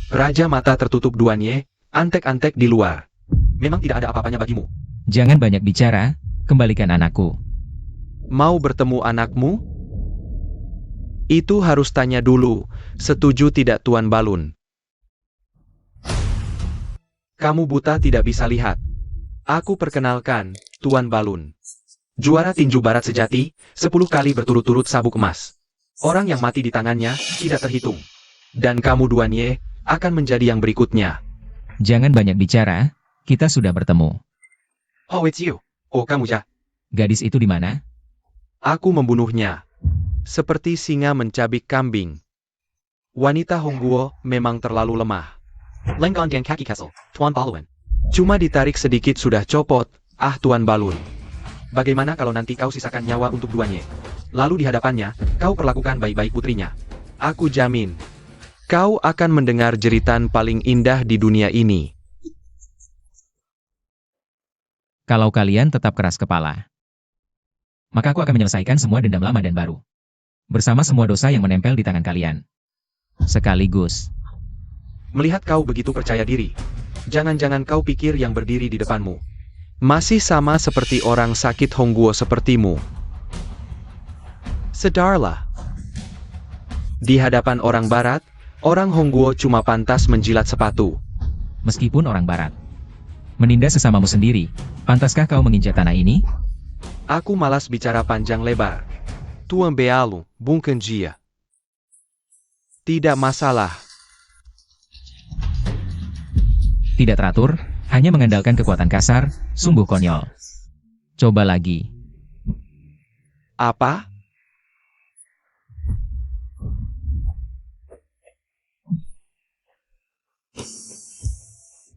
Raja mata tertutup Duanye, antek-antek di luar. Memang tidak ada apa-apanya bagimu. Jangan banyak bicara, kembalikan anakku. Mau bertemu anakmu? Itu harus tanya dulu, setuju tidak Tuan Balun? Kamu buta tidak bisa lihat. Aku perkenalkan, Tuan Balun. Juara tinju barat sejati, 10 kali berturut-turut sabuk emas. Orang yang mati di tangannya, tidak terhitung. Dan kamu Duanye, akan menjadi yang berikutnya. Jangan banyak bicara, kita sudah bertemu. Oh, it's you. Oh, kamu ya. Gadis itu di mana? Aku membunuhnya. Seperti singa mencabik kambing. Wanita Hongguo memang terlalu lemah. Lenggang dan kaki kesel, Tuan Balun. Cuma ditarik sedikit sudah copot, Tuan Balun. Bagaimana kalau nanti kau sisakan nyawa untuk Duanye? Lalu di hadapannya, kau perlakukan baik-baik putrinya. Aku jamin, kau akan mendengar jeritan paling indah di dunia ini. Kalau kalian tetap keras kepala, maka aku akan menyelesaikan semua dendam lama dan baru. Bersama semua dosa yang menempel di tangan kalian. Sekaligus. Melihat kau begitu percaya diri, jangan-jangan kau pikir yang berdiri di depanmu masih sama seperti orang sakit Hongguo sepertimu. Sedarlah. Di hadapan orang barat, orang Hongguo cuma pantas menjilat sepatu. Meskipun orang barat menindas sesamamu sendiri, pantaskah kau menginjak tanah ini? Aku malas bicara panjang lebar. Tuan Bealu, Bungken Jia. Tidak masalah. Tidak teratur, hanya mengandalkan kekuatan kasar, sungguh konyol. Coba lagi. Apa?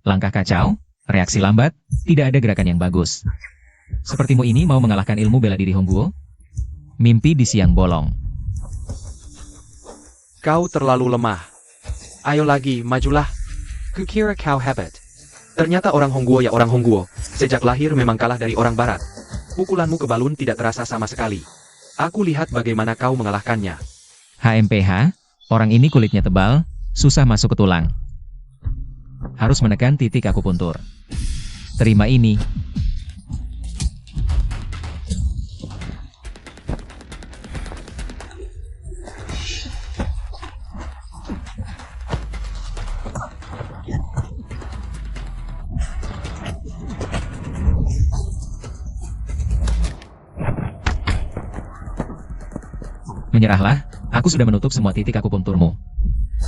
Langkah kacau, reaksi lambat, tidak ada gerakan yang bagus. Sepertimu ini mau mengalahkan ilmu bela diri Hongguo? Mimpi di siang bolong. Kau terlalu lemah. Ayo lagi, majulah. Kukira kau hebat. Ternyata orang Hongguo ya orang Hongguo. Sejak lahir memang kalah dari orang barat. Pukulanmu ke Balun tidak terasa sama sekali. Aku lihat bagaimana kau mengalahkannya. HMPH, orang ini kulitnya tebal, susah masuk ke tulang. Harus menekan titik akupuntur. Terima ini. Menyerahlah, aku sudah menutup semua titik akupunturmu.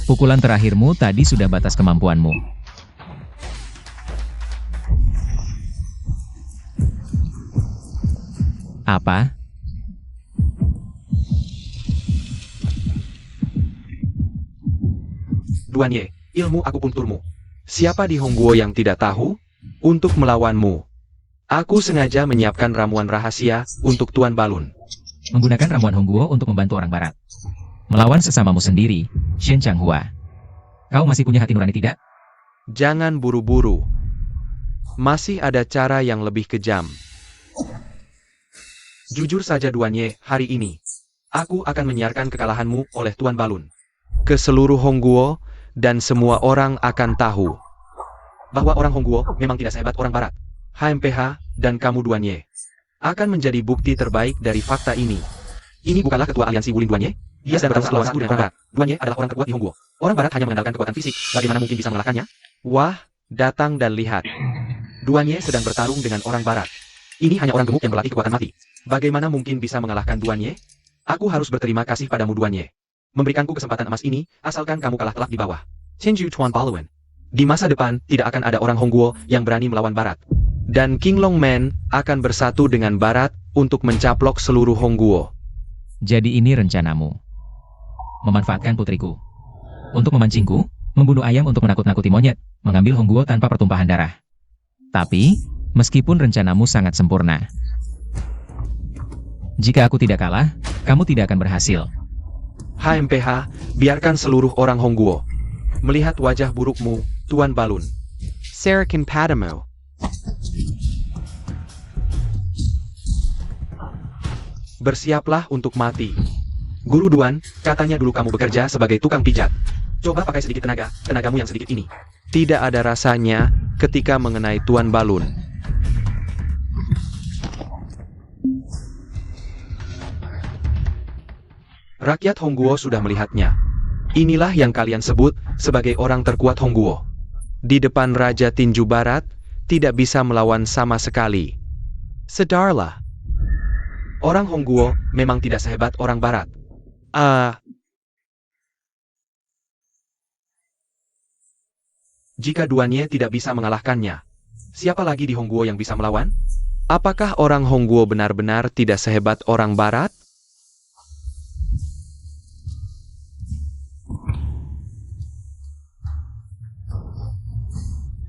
Pukulan terakhirmu tadi sudah batas kemampuanmu. Apa? Duanye, ilmu akupunkturmu. Siapa di Hongguo yang tidak tahu? Untuk melawanmu, aku sengaja menyiapkan ramuan rahasia untuk Tuan Balun. Menggunakan ramuan Hongguo untuk membantu orang barat. Melawan sesamamu sendiri, Shen Changhua. Kau masih punya hati nurani tidak? Jangan buru-buru. Masih ada cara yang lebih kejam. Jujur saja Duanye, hari ini, aku akan menyiarkan kekalahanmu oleh Tuan Balun ke seluruh Hongguo, dan semua orang akan tahu bahwa orang Hongguo memang tidak sehebat orang barat. HMPH, dan kamu Duanye, akan menjadi bukti terbaik dari fakta ini. Ini bukanlah ketua aliansi Wulin Duanye. Dia sedang bertarung lawan satu dengan orang barat. Duanye adalah orang terkuat di Hongguo. Orang barat hanya mengandalkan kekuatan fisik. Bagaimana mungkin bisa mengalahkannya? Wah, datang dan lihat. Duanye sedang bertarung dengan orang barat. Ini hanya orang gemuk yang berlatih kekuatan mati. Bagaimana mungkin bisa mengalahkan Duanye? Aku harus berterima kasih padamu Duanye. Memberikanku kesempatan emas ini, asalkan kamu kalah telak di bawah. Chenju Tuan Balun. Di masa depan, tidak akan ada orang Hongguo yang berani melawan barat. Dan King Longman akan bersatu dengan barat untuk mencaplok seluruh Hongguo. Jadi ini rencanamu. Memanfaatkan putriku. Untuk memancingku, membunuh ayam untuk menakut-nakuti monyet, mengambil Hongguo tanpa pertumpahan darah. Tapi, meskipun rencanamu sangat sempurna, jika aku tidak kalah, kamu tidak akan berhasil. HMPH, biarkan seluruh orang Hongguo melihat wajah burukmu, Tuan Balun. Sarakin Padamo. Bersiaplah untuk mati. Guru Duan, katanya dulu kamu bekerja sebagai tukang pijat. Coba pakai sedikit tenagamu yang sedikit ini. Tidak ada rasanya ketika mengenai Tuan Balun. Rakyat Hongguo sudah melihatnya. Inilah yang kalian sebut sebagai orang terkuat Hongguo. Di depan Raja Tinju Barat, tidak bisa melawan sama sekali. Sedarlah. Orang Hongguo memang tidak sehebat orang Barat. Jika Duanye tidak bisa mengalahkannya, siapa lagi di Hongguo yang bisa melawan? Apakah orang Hongguo benar-benar tidak sehebat orang Barat?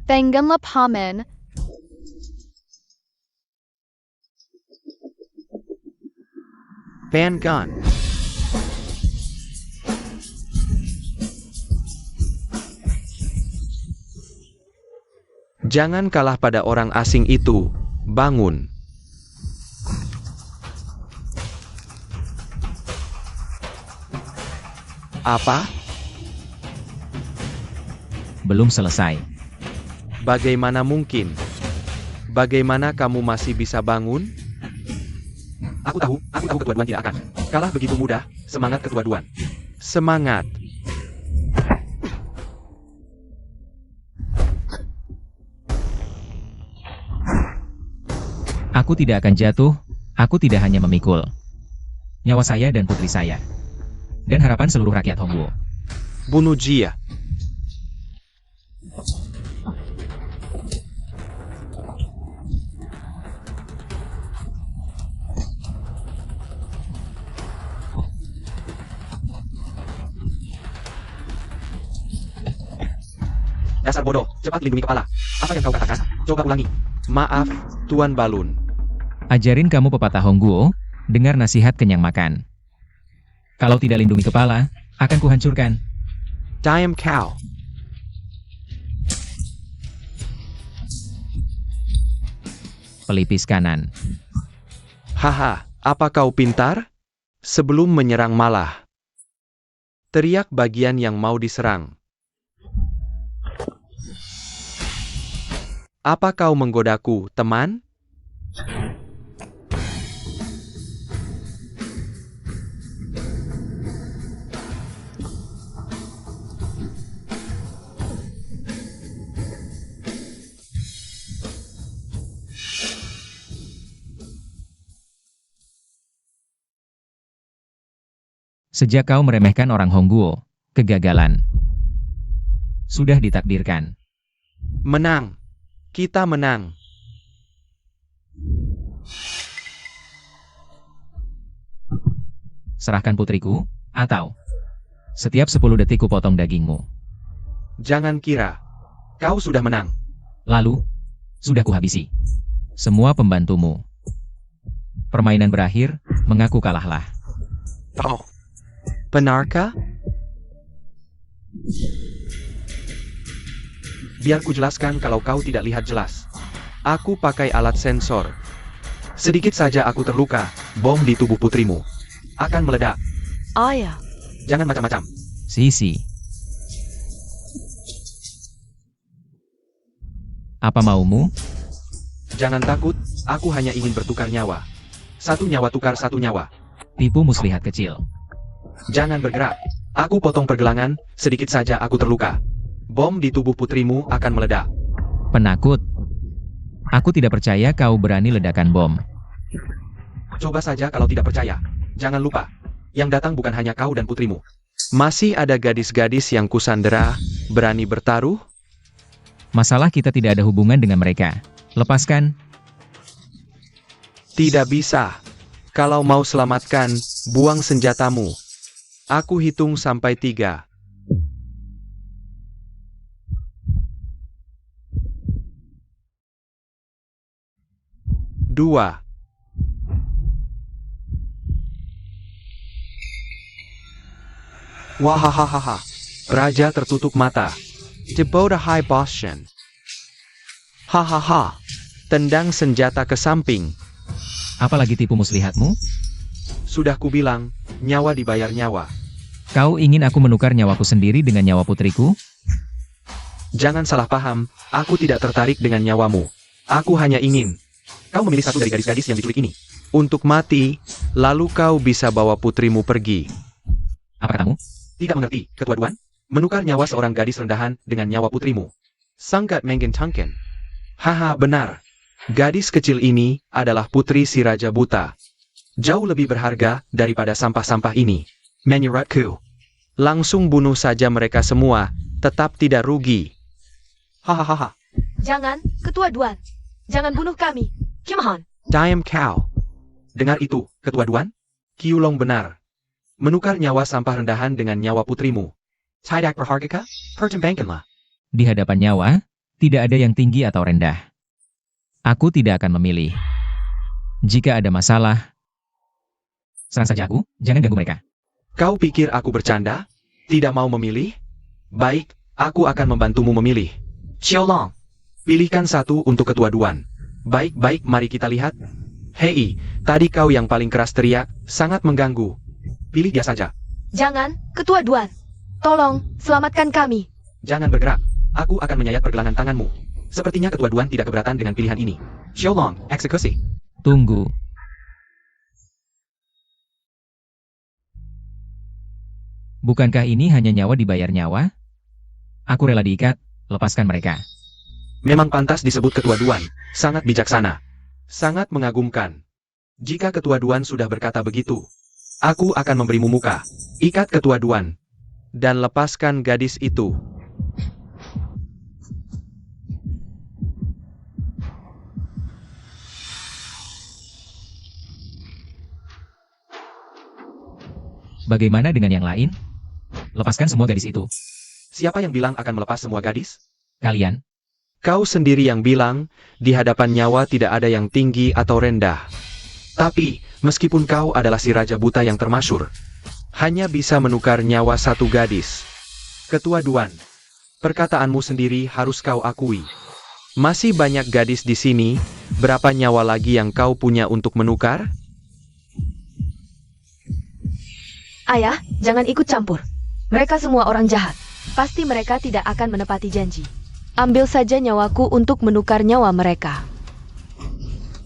Tenggenlap Hamen. Ban Gun. Jangan kalah pada orang asing itu, bangun. Apa? Belum selesai. Bagaimana mungkin? Bagaimana kamu masih bisa bangun? Aku tahu Ketua Duan tidak akan kalah begitu mudah. Semangat Ketua Duan. Semangat. Aku tidak akan jatuh, aku tidak hanya memikul nyawa saya dan putri saya. Dan harapan seluruh rakyat Hongguo. Bunuh Jia. Dasar bodoh, cepat lindungi kepala. Apa yang kau katakan? Coba ulangi. Maaf, Tuan Balun. Ajarin kamu pepatah Hongguo, dengar nasihat kenyang makan. Kalau tidak lindungi kepala, akan kuhancurkan. Diam kau. Pelipis kanan. Haha, apa kau pintar? Sebelum menyerang malah teriak bagian yang mau diserang. Apa kau menggodaku, teman? Sejak kau meremehkan orang Hongguo, kegagalan. sudah ditakdirkan. Menang. Kita menang. Serahkan putriku, atau setiap 10 detik kupotong dagingmu. Jangan kira. Kau sudah menang. Lalu, sudah kuhabisi semua pembantumu. Permainan berakhir, mengaku kalahlah. Oh. Benarkah? Biar ku jelaskan kalau kau tidak lihat jelas. Aku pakai alat sensor. Sedikit saja aku terluka, bom di tubuh putrimu akan meledak. Ayah, Jangan macam-macam. Sisi. Apa maumu? Jangan takut, aku hanya ingin bertukar nyawa. 1 nyawa tukar 1 nyawa. Tipu muslihat kecil. Jangan bergerak. Aku potong pergelangan, sedikit saja aku terluka. Bom di tubuh putrimu akan meledak. Penakut. Aku tidak percaya kau berani ledakan bom. Coba saja kalau tidak percaya. Jangan lupa, yang datang bukan hanya kau dan putrimu. Masih ada gadis-gadis yang kusandera, berani bertaruh? Masalah kita tidak ada hubungan dengan mereka. Lepaskan. Tidak bisa. Kalau mau selamatkan, buang senjatamu. Aku hitung sampai 3. 2. Wahahaha. Raja tertutup mata. Jeboda High Boshan. Hahaha. Tendang senjata ke samping. Apalagi tipu muslihatmu? Sudah kubilang, nyawa dibayar nyawa. Kau ingin aku menukar nyawaku sendiri dengan nyawa putriku? Jangan salah paham, aku tidak tertarik dengan nyawamu. Aku hanya ingin kau memilih satu dari gadis-gadis yang diculik ini untuk mati, lalu kau bisa bawa putrimu pergi. Apa katamu? Tidak mengerti, Ketua Duan? Menukar nyawa seorang gadis rendahan dengan nyawa putrimu. Sangat menggentangkan. Haha, benar. Gadis kecil ini adalah putri si Raja Buta. Jauh lebih berharga daripada sampah-sampah ini. Menurutku, langsung bunuh saja mereka semua, tetap tidak rugi. Hahaha. jangan, Ketua Duan. Jangan bunuh kami. Kimahon. Diam kau. Dengar itu, Ketua Duan? Kiulong benar. Menukar nyawa sampah rendahan dengan nyawa putrimu. Tidak berharga? Pertimbangkanlah. Di hadapan nyawa, tidak ada yang tinggi atau rendah. Aku tidak akan memilih. Jika ada masalah, serang saja aku, jangan ganggu mereka. Kau pikir aku bercanda? Tidak mau memilih? Baik, aku akan membantumu memilih. Xiaolong, pilihkan satu untuk Ketua Duan. Baik-baik, mari kita lihat. Hei, tadi kau yang paling keras teriak, sangat mengganggu. Pilih dia saja. Jangan, Ketua Duan. Tolong, selamatkan kami. Jangan bergerak. Aku akan menyayat pergelangan tanganmu. Sepertinya Ketua Duan tidak keberatan dengan pilihan ini. Xiaolong, eksekusi. Tunggu. Bukankah ini hanya nyawa dibayar nyawa? Aku rela diikat, lepaskan mereka. Memang pantas disebut Ketua Duan, sangat bijaksana. Sangat mengagumkan. Jika Ketua Duan sudah berkata begitu, aku akan memberimu muka. Ikat Ketua Duan. Dan lepaskan gadis itu. Bagaimana dengan yang lain? Lepaskan semua gadis itu. Siapa yang bilang akan melepas semua gadis? Kalian. Kau sendiri yang bilang, di hadapan nyawa tidak ada yang tinggi atau rendah. Tapi, meskipun kau adalah si Raja Buta yang termasyur, hanya bisa menukar nyawa satu gadis. Ketua Duan, perkataanmu sendiri harus kau akui. Masih banyak gadis di sini, berapa nyawa lagi yang kau punya untuk menukar? Ayah, jangan ikut campur. Mereka semua orang jahat. Pasti mereka tidak akan menepati janji. Ambil saja nyawaku untuk menukar nyawa mereka.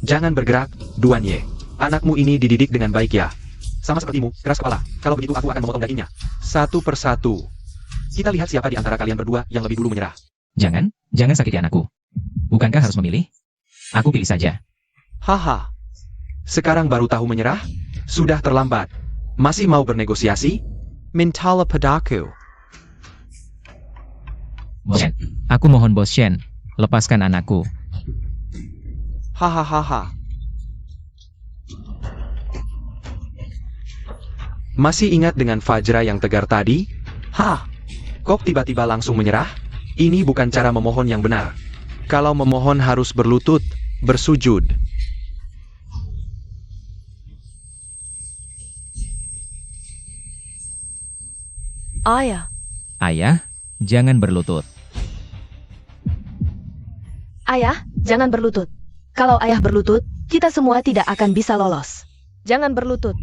Jangan bergerak, Duan Ye. Anakmu ini dididik dengan baik ya. Sama sepertimu, keras kepala. Kalau begitu aku akan memotong dagingnya. Satu persatu. Kita lihat siapa di antara kalian berdua yang lebih dulu menyerah. Jangan sakiti anakku. Bukankah harus memilih? Aku pilih saja. Haha. Sekarang baru tahu menyerah? Sudah terlambat. Masih mau bernegosiasi? Mintala padaku. Bos Shen, aku mohon Bos Shen, lepaskan anakku. Hahaha. Masih ingat dengan Fajra yang tegar tadi? Hah? Kok tiba-tiba langsung menyerah? Ini bukan cara memohon yang benar. Kalau memohon harus berlutut, bersujud. Ayah, Ayah, jangan berlutut. ayah, jangan berlutut. Kalau ayah berlutut, kita semua tidak akan bisa lolos. Jangan berlutut.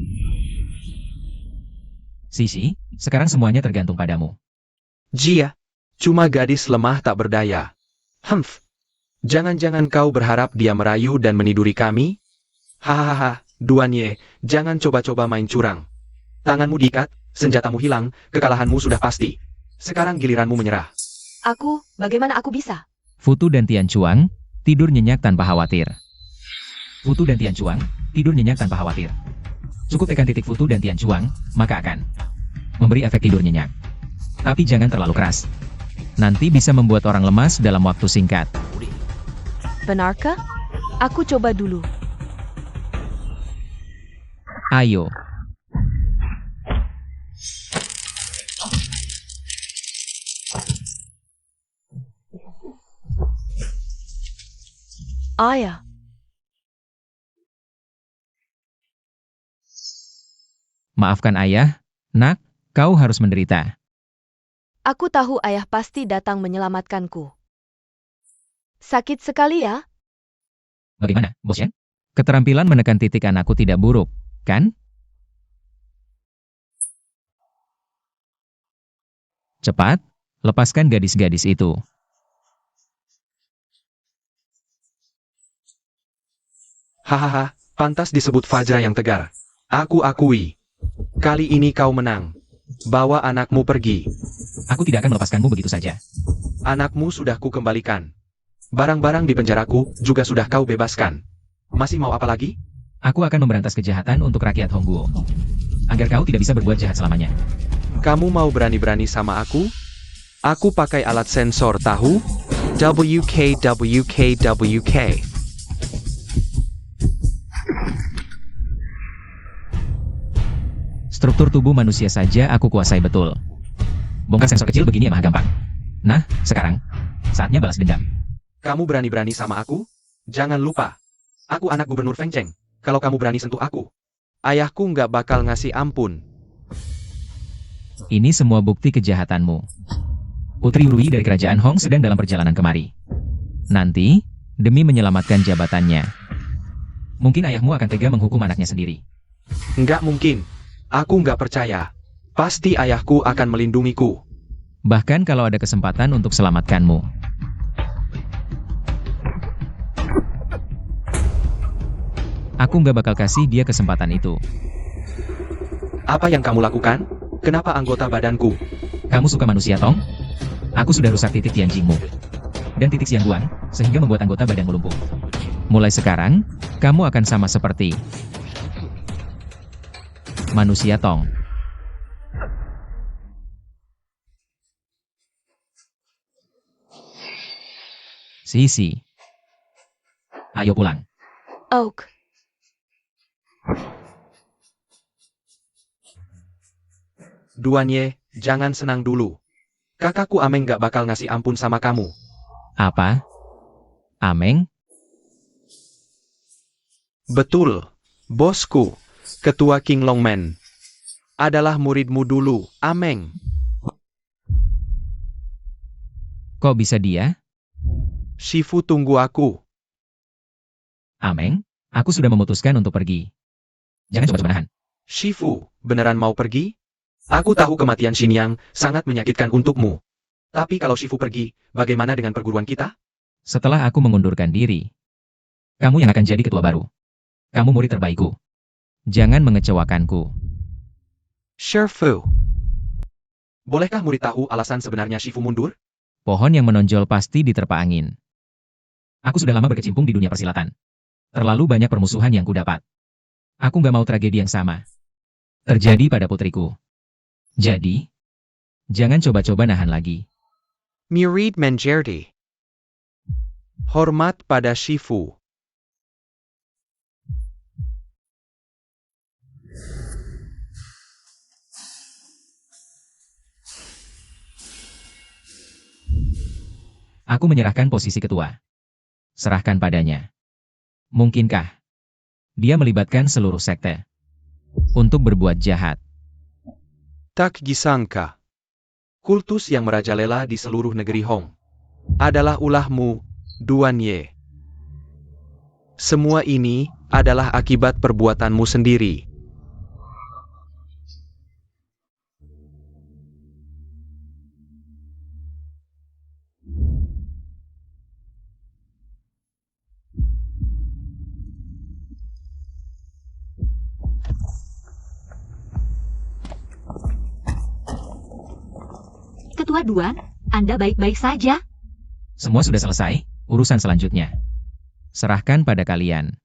Sisi, sekarang semuanya tergantung padamu. Jia, cuma gadis lemah tak berdaya. Humph. Jangan-jangan kau berharap dia merayu dan meniduri kami? Hahaha, Duanye, jangan coba-coba main curang. Tanganmu diikat, senjatamu hilang, kekalahanmu sudah pasti. Sekarang giliranmu menyerah. Bagaimana aku bisa? Futu dan Tian Chuang, tidur nyenyak tanpa khawatir. Futu dan Tian Chuang, tidur nyenyak tanpa khawatir. Cukup tekan titik Futu dan Tian Chuang, maka akan memberi efek tidur nyenyak. Tapi jangan terlalu keras. Nanti bisa membuat orang lemas dalam waktu singkat. Benarkah? Aku coba dulu. Ayo. Ayah, Maafkan ayah, nak, kau harus menderita. aku tahu ayah pasti datang menyelamatkanku. Sakit sekali ya? Bagaimana, Bos Shen? Keterampilan menekan titik anakku tidak buruk, kan? Cepat, lepaskan gadis-gadis itu. Hahaha, pantas disebut Fajra yang tegar. Aku akui. Kali ini kau menang. Bawa anakmu pergi. Aku tidak akan melepaskanmu begitu saja. Anakmu sudah kukembalikan. Barang-barang di penjaraku juga sudah kau bebaskan. Masih mau apa lagi? Aku akan memberantas kejahatan untuk rakyat Hongguo. Agar kau tidak bisa berbuat jahat selamanya. Kamu mau berani-berani sama aku? Aku pakai alat sensor tahu? WK. Struktur tubuh manusia saja aku kuasai betul. Bongkar sensor kecil begini mah gampang. Nah, sekarang, saatnya balas dendam. Kamu berani-berani sama aku? Jangan lupa. Aku anak Gubernur Feng Cheng. Kalau kamu berani sentuh aku, ayahku nggak bakal ngasih ampun. Ini semua bukti kejahatanmu. Putri Rui dari Kerajaan Hong sedang dalam perjalanan kemari. Nanti, demi menyelamatkan jabatannya, mungkin ayahmu akan tega menghukum anaknya sendiri. Nggak mungkin. Aku nggak percaya. Pasti ayahku akan melindungiku. Bahkan kalau ada kesempatan untuk selamatkanmu. Aku nggak bakal kasih dia kesempatan itu. Apa yang kamu lakukan? Kenapa anggota badanku? Kamu suka manusia, Tong? Aku sudah rusak titik Tianjingmu. Dan titik Xiangguang, sehingga membuat anggota badanmu lumpuh. Mulai sekarang, kamu akan sama seperti manusia Tong. Sisi. Ayo pulang. Oak. Duanye, jangan senang dulu. Kakakku Ameng nggak bakal ngasih ampun sama kamu. Apa? Ameng? Betul. Bosku, Ketua King Longman, adalah muridmu dulu, Ameng. Kok bisa dia? Shifu tunggu aku. Ameng, aku sudah memutuskan untuk pergi. Jangan coba-coba nahan. Shifu, beneran mau pergi? Aku tahu kematian Xinyang sangat menyakitkan untukmu. Tapi kalau Shifu pergi, bagaimana dengan perguruan kita? Setelah aku mengundurkan diri, kamu yang akan jadi ketua baru. Kamu murid terbaikku. Jangan mengecewakanku. Shifu. Bolehkah murid tahu alasan sebenarnya Shifu mundur? Pohon yang menonjol pasti diterpa angin. Aku sudah lama berkecimpung di dunia persilatan. Terlalu banyak permusuhan yang kudapat. Aku nggak mau tragedi yang sama terjadi pada putriku. Jadi, jangan coba-coba nahan lagi. Murid menjadi. Hormat pada Shifu. Aku menyerahkan posisi ketua. Serahkan padanya. Mungkinkah dia melibatkan seluruh sekte untuk berbuat jahat? Tak disangka. Kultus yang merajalela di seluruh negeri Hong adalah ulahmu, Duan Ye. Semua ini adalah akibat perbuatanmu sendiri. Ketua Duan, Anda baik-baik saja? Semua sudah selesai, urusan selanjutnya. Serahkan pada kalian.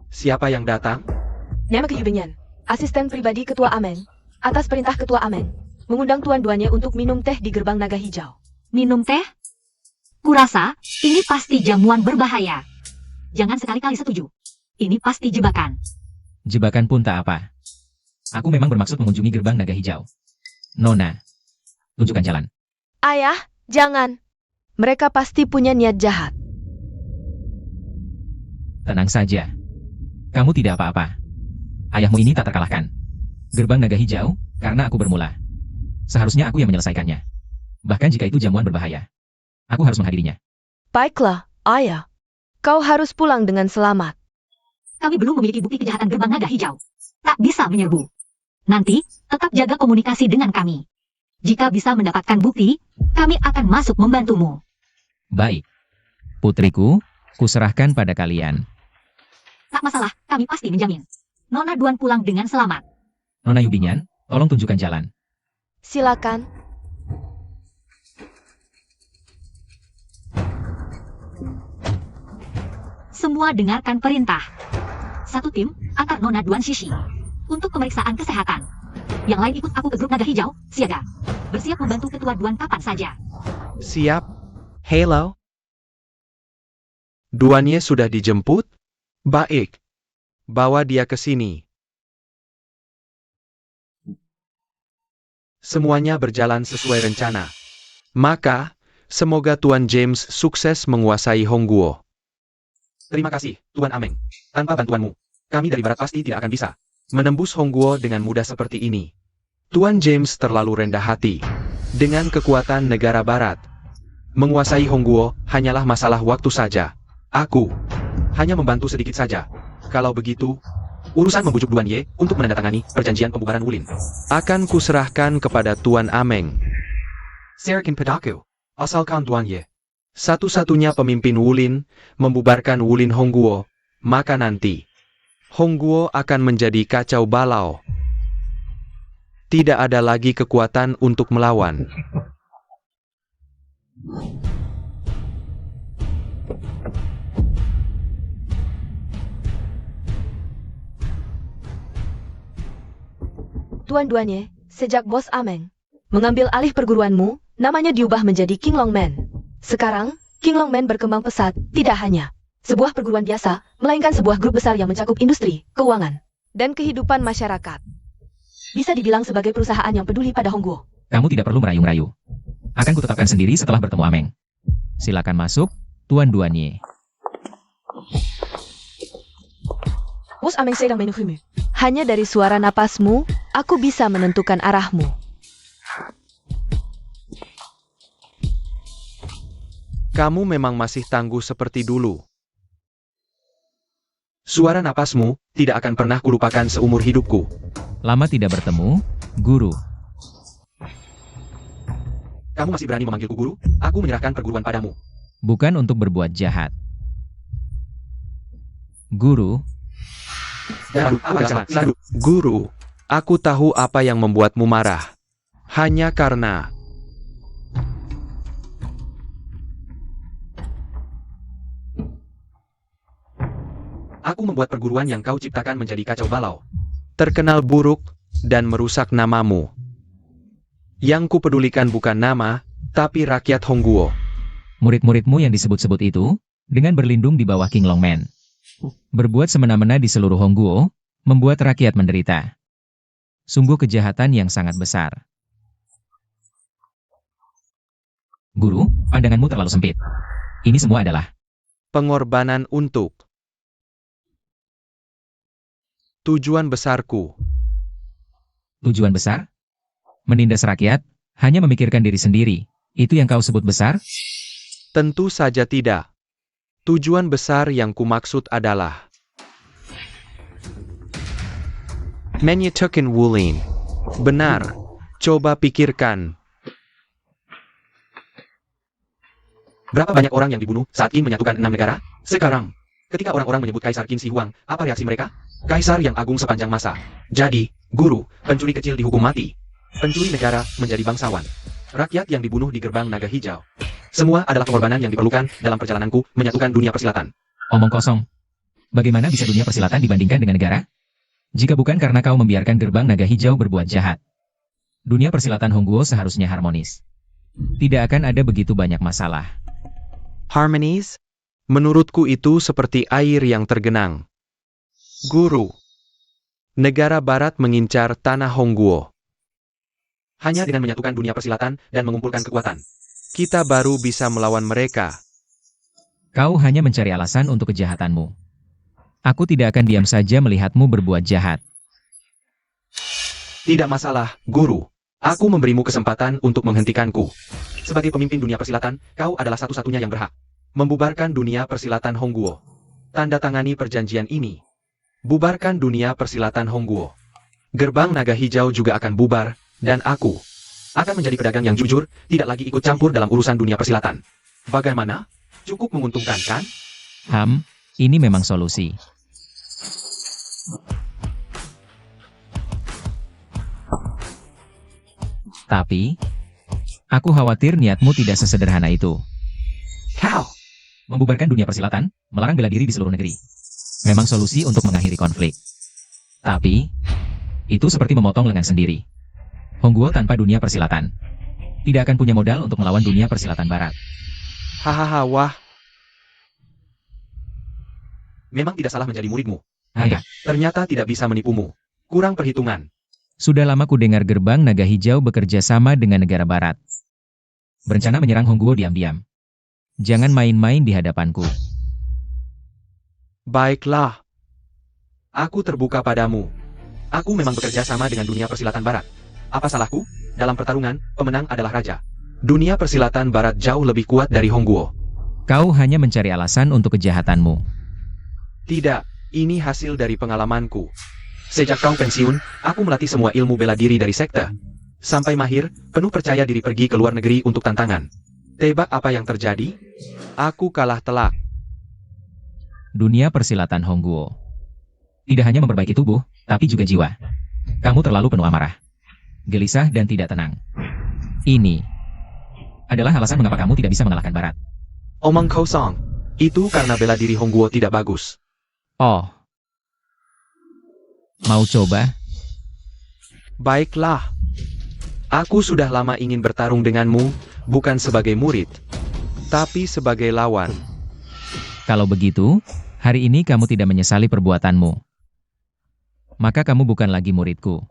Siapa yang datang? Nama Kehyubinyan, asisten pribadi Ketua Ameng, atas perintah Ketua Ameng, mengundang Tuan Duannya untuk minum teh di gerbang naga hijau. Minum teh? Kurasa, ini pasti jamuan berbahaya. Jangan sekali-kali setuju. Ini pasti jebakan. Jebakan pun tak apa. Aku memang bermaksud mengunjungi gerbang naga hijau. Nona, tunjukkan jalan. Ayah, jangan. Mereka pasti punya niat jahat. Tenang saja. Kamu tidak apa-apa. Ayahmu ini tak terkalahkan. Gerbang naga hijau, karena aku bermula. Seharusnya aku yang menyelesaikannya. Bahkan jika itu jamuan berbahaya. Aku harus menghadirinya. Baiklah, ayah. Kau harus pulang dengan selamat. Kami belum memiliki bukti kejahatan gerbang naga hijau. Tak bisa menyerbu. Nanti, tetap jaga komunikasi dengan kami. Jika bisa mendapatkan bukti, kami akan masuk membantumu. Baik. Putriku, kuserahkan pada kalian. Tak masalah, kami pasti menjamin. Nona Duan pulang dengan selamat. Nona Yubinyan, tolong tunjukkan jalan. Silakan. Semua dengarkan perintah. Satu tim, antar Nona Duan Shishi. Untuk pemeriksaan kesehatan. Yang lain ikut aku ke grup naga hijau, siaga. Bersiap membantu Ketua Duan kapan saja. Siap. Hello. Duannya sudah dijemput? Baik. Bawa dia ke sini. Semuanya berjalan sesuai rencana. Maka, semoga Tuan James sukses menguasai Hongguo. Terima kasih, Tuan Ameng. Tanpa bantuanmu, kami dari barat pasti tidak akan bisa menembus Hongguo dengan mudah seperti ini. Tuan James terlalu rendah hati. Dengan kekuatan negara barat, menguasai Hongguo hanyalah masalah waktu saja. Aku hanya membantu sedikit saja. Kalau begitu, urusan membujuk Duan Ye untuk menandatangani perjanjian pembubaran Wulin akan kuserahkan kepada Tuan Ameng. Serikin padaku, asalkan Duan Ye satu-satunya pemimpin Wulin membubarkan Wulin Hongguo, maka nanti Hongguo akan menjadi kacau balau. Tidak ada lagi kekuatan untuk melawan. Tuan Duannya, sejak Bos Ameng mengambil alih perguruanmu, namanya diubah menjadi King Longman. Sekarang, King Longman berkembang pesat, tidak hanya sebuah perguruan biasa, melainkan sebuah grup besar yang mencakup industri, keuangan, dan kehidupan masyarakat. Bisa dibilang sebagai perusahaan yang peduli pada Hongguo. Kamu tidak perlu merayu-rayu. Akan kutetapkan sendiri setelah bertemu Ameng. Silakan masuk, Tuan Duanye. Bos Ameng sedang menunggumu. Hanya dari suara napasmu, aku bisa menentukan arahmu. Kamu memang masih tangguh seperti dulu. Suara napasmu tidak akan pernah kulupakan seumur hidupku. Lama tidak bertemu, Guru. Kamu masih berani memanggilku guru? Aku menyerahkan perguruan padamu. Bukan untuk berbuat jahat. Guru, Guru, aku tahu apa yang membuatmu marah. Hanya karena Aku membuat perguruan yang kau ciptakan menjadi kacau balau. Terkenal buruk dan merusak namamu. Yang kupedulikan bukan nama, tapi rakyat Hongguo. Murid-muridmu yang disebut-sebut itu, dengan berlindung di bawah King Longman, berbuat semena-mena di seluruh Hongguo, membuat rakyat menderita. Sungguh kejahatan yang sangat besar. Guru, pandanganmu terlalu sempit. Ini semua adalah Pengorbanan untuk tujuan besarku. tujuan besar? Menindas rakyat, hanya memikirkan diri sendiri. Itu yang kau sebut besar? Tentu saja tidak. Tujuan besar yang kumaksud adalah Menyatukan Wulin. Benar. Coba pikirkan. Berapa banyak orang yang dibunuh saat Qin menyatukan 6 negara? Sekarang, ketika orang-orang menyebut Kaisar Qin Shi Huang, apa reaksi mereka? Kaisar yang agung sepanjang masa. Jadi, guru, pencuri kecil dihukum mati. Pencuri negara menjadi bangsawan. Rakyat yang dibunuh di gerbang naga hijau. Semua adalah pengorbanan yang diperlukan dalam perjalananku menyatukan dunia persilatan. Omong kosong. Bagaimana bisa dunia persilatan dibandingkan dengan negara? Jika bukan karena kau membiarkan gerbang naga hijau berbuat jahat. Dunia persilatan Hongguo seharusnya harmonis. Tidak akan ada begitu banyak masalah. Harmonies? Menurutku itu seperti air yang tergenang. Guru. Negara barat mengincar tanah Hongguo. Hanya dengan menyatukan dunia persilatan dan mengumpulkan kekuatan, kita baru bisa melawan mereka. Kau hanya mencari alasan untuk kejahatanmu. Aku tidak akan diam saja melihatmu berbuat jahat. Tidak masalah, guru. Aku memberimu kesempatan untuk menghentikanku. Sebagai pemimpin dunia persilatan, kau adalah satu-satunya yang berhak membubarkan dunia persilatan Hongguo. Tanda tangani perjanjian ini. Bubarkan dunia persilatan Hongguo. Gerbang naga hijau juga akan bubar, dan aku akan menjadi pedagang yang jujur, tidak lagi ikut campur dalam urusan dunia persilatan. Bagaimana? Cukup menguntungkan, kan? Ini memang solusi. Tapi, aku khawatir niatmu tidak sesederhana itu. How? Membubarkan dunia persilatan, melarang bela diri di seluruh negeri. Memang solusi untuk mengakhiri konflik. Tapi, itu seperti memotong lengan sendiri. Hongguo tanpa dunia persilatan tidak akan punya modal untuk melawan dunia persilatan barat. Hahaha, wah. Memang tidak salah menjadi muridmu. Ternyata tidak bisa menipumu. Kurang perhitungan. Sudah lama ku dengar gerbang naga hijau bekerja sama dengan negara barat. Berencana menyerang Hongguo diam-diam. Jangan main-main di hadapanku. Baiklah. Aku terbuka padamu. Aku memang bekerja sama dengan dunia persilatan barat. Apa salahku? Dalam pertarungan, pemenang adalah raja. Dunia persilatan barat jauh lebih kuat dari Hongguo. Kau hanya mencari alasan untuk kejahatanmu. Tidak, ini hasil dari pengalamanku. Sejak kau pensiun, aku melatih semua ilmu bela diri dari sekte. Sampai mahir, penuh percaya diri pergi ke luar negeri untuk tantangan. Tebak apa yang terjadi? Aku kalah telak. Dunia persilatan Hongguo tidak hanya memperbaiki tubuh, tapi juga jiwa. Kamu terlalu penuh amarah, gelisah dan tidak tenang. Ini adalah alasan mengapa kamu tidak bisa mengalahkan Barat. Omong kosong. Itu karena bela diri Hongguo tidak bagus. Oh. Mau coba? Baiklah. Aku sudah lama ingin bertarung denganmu, bukan sebagai murid, tapi sebagai lawan. Kalau begitu, hari ini kamu tidak menyesali perbuatanmu. Maka kamu bukan lagi muridku.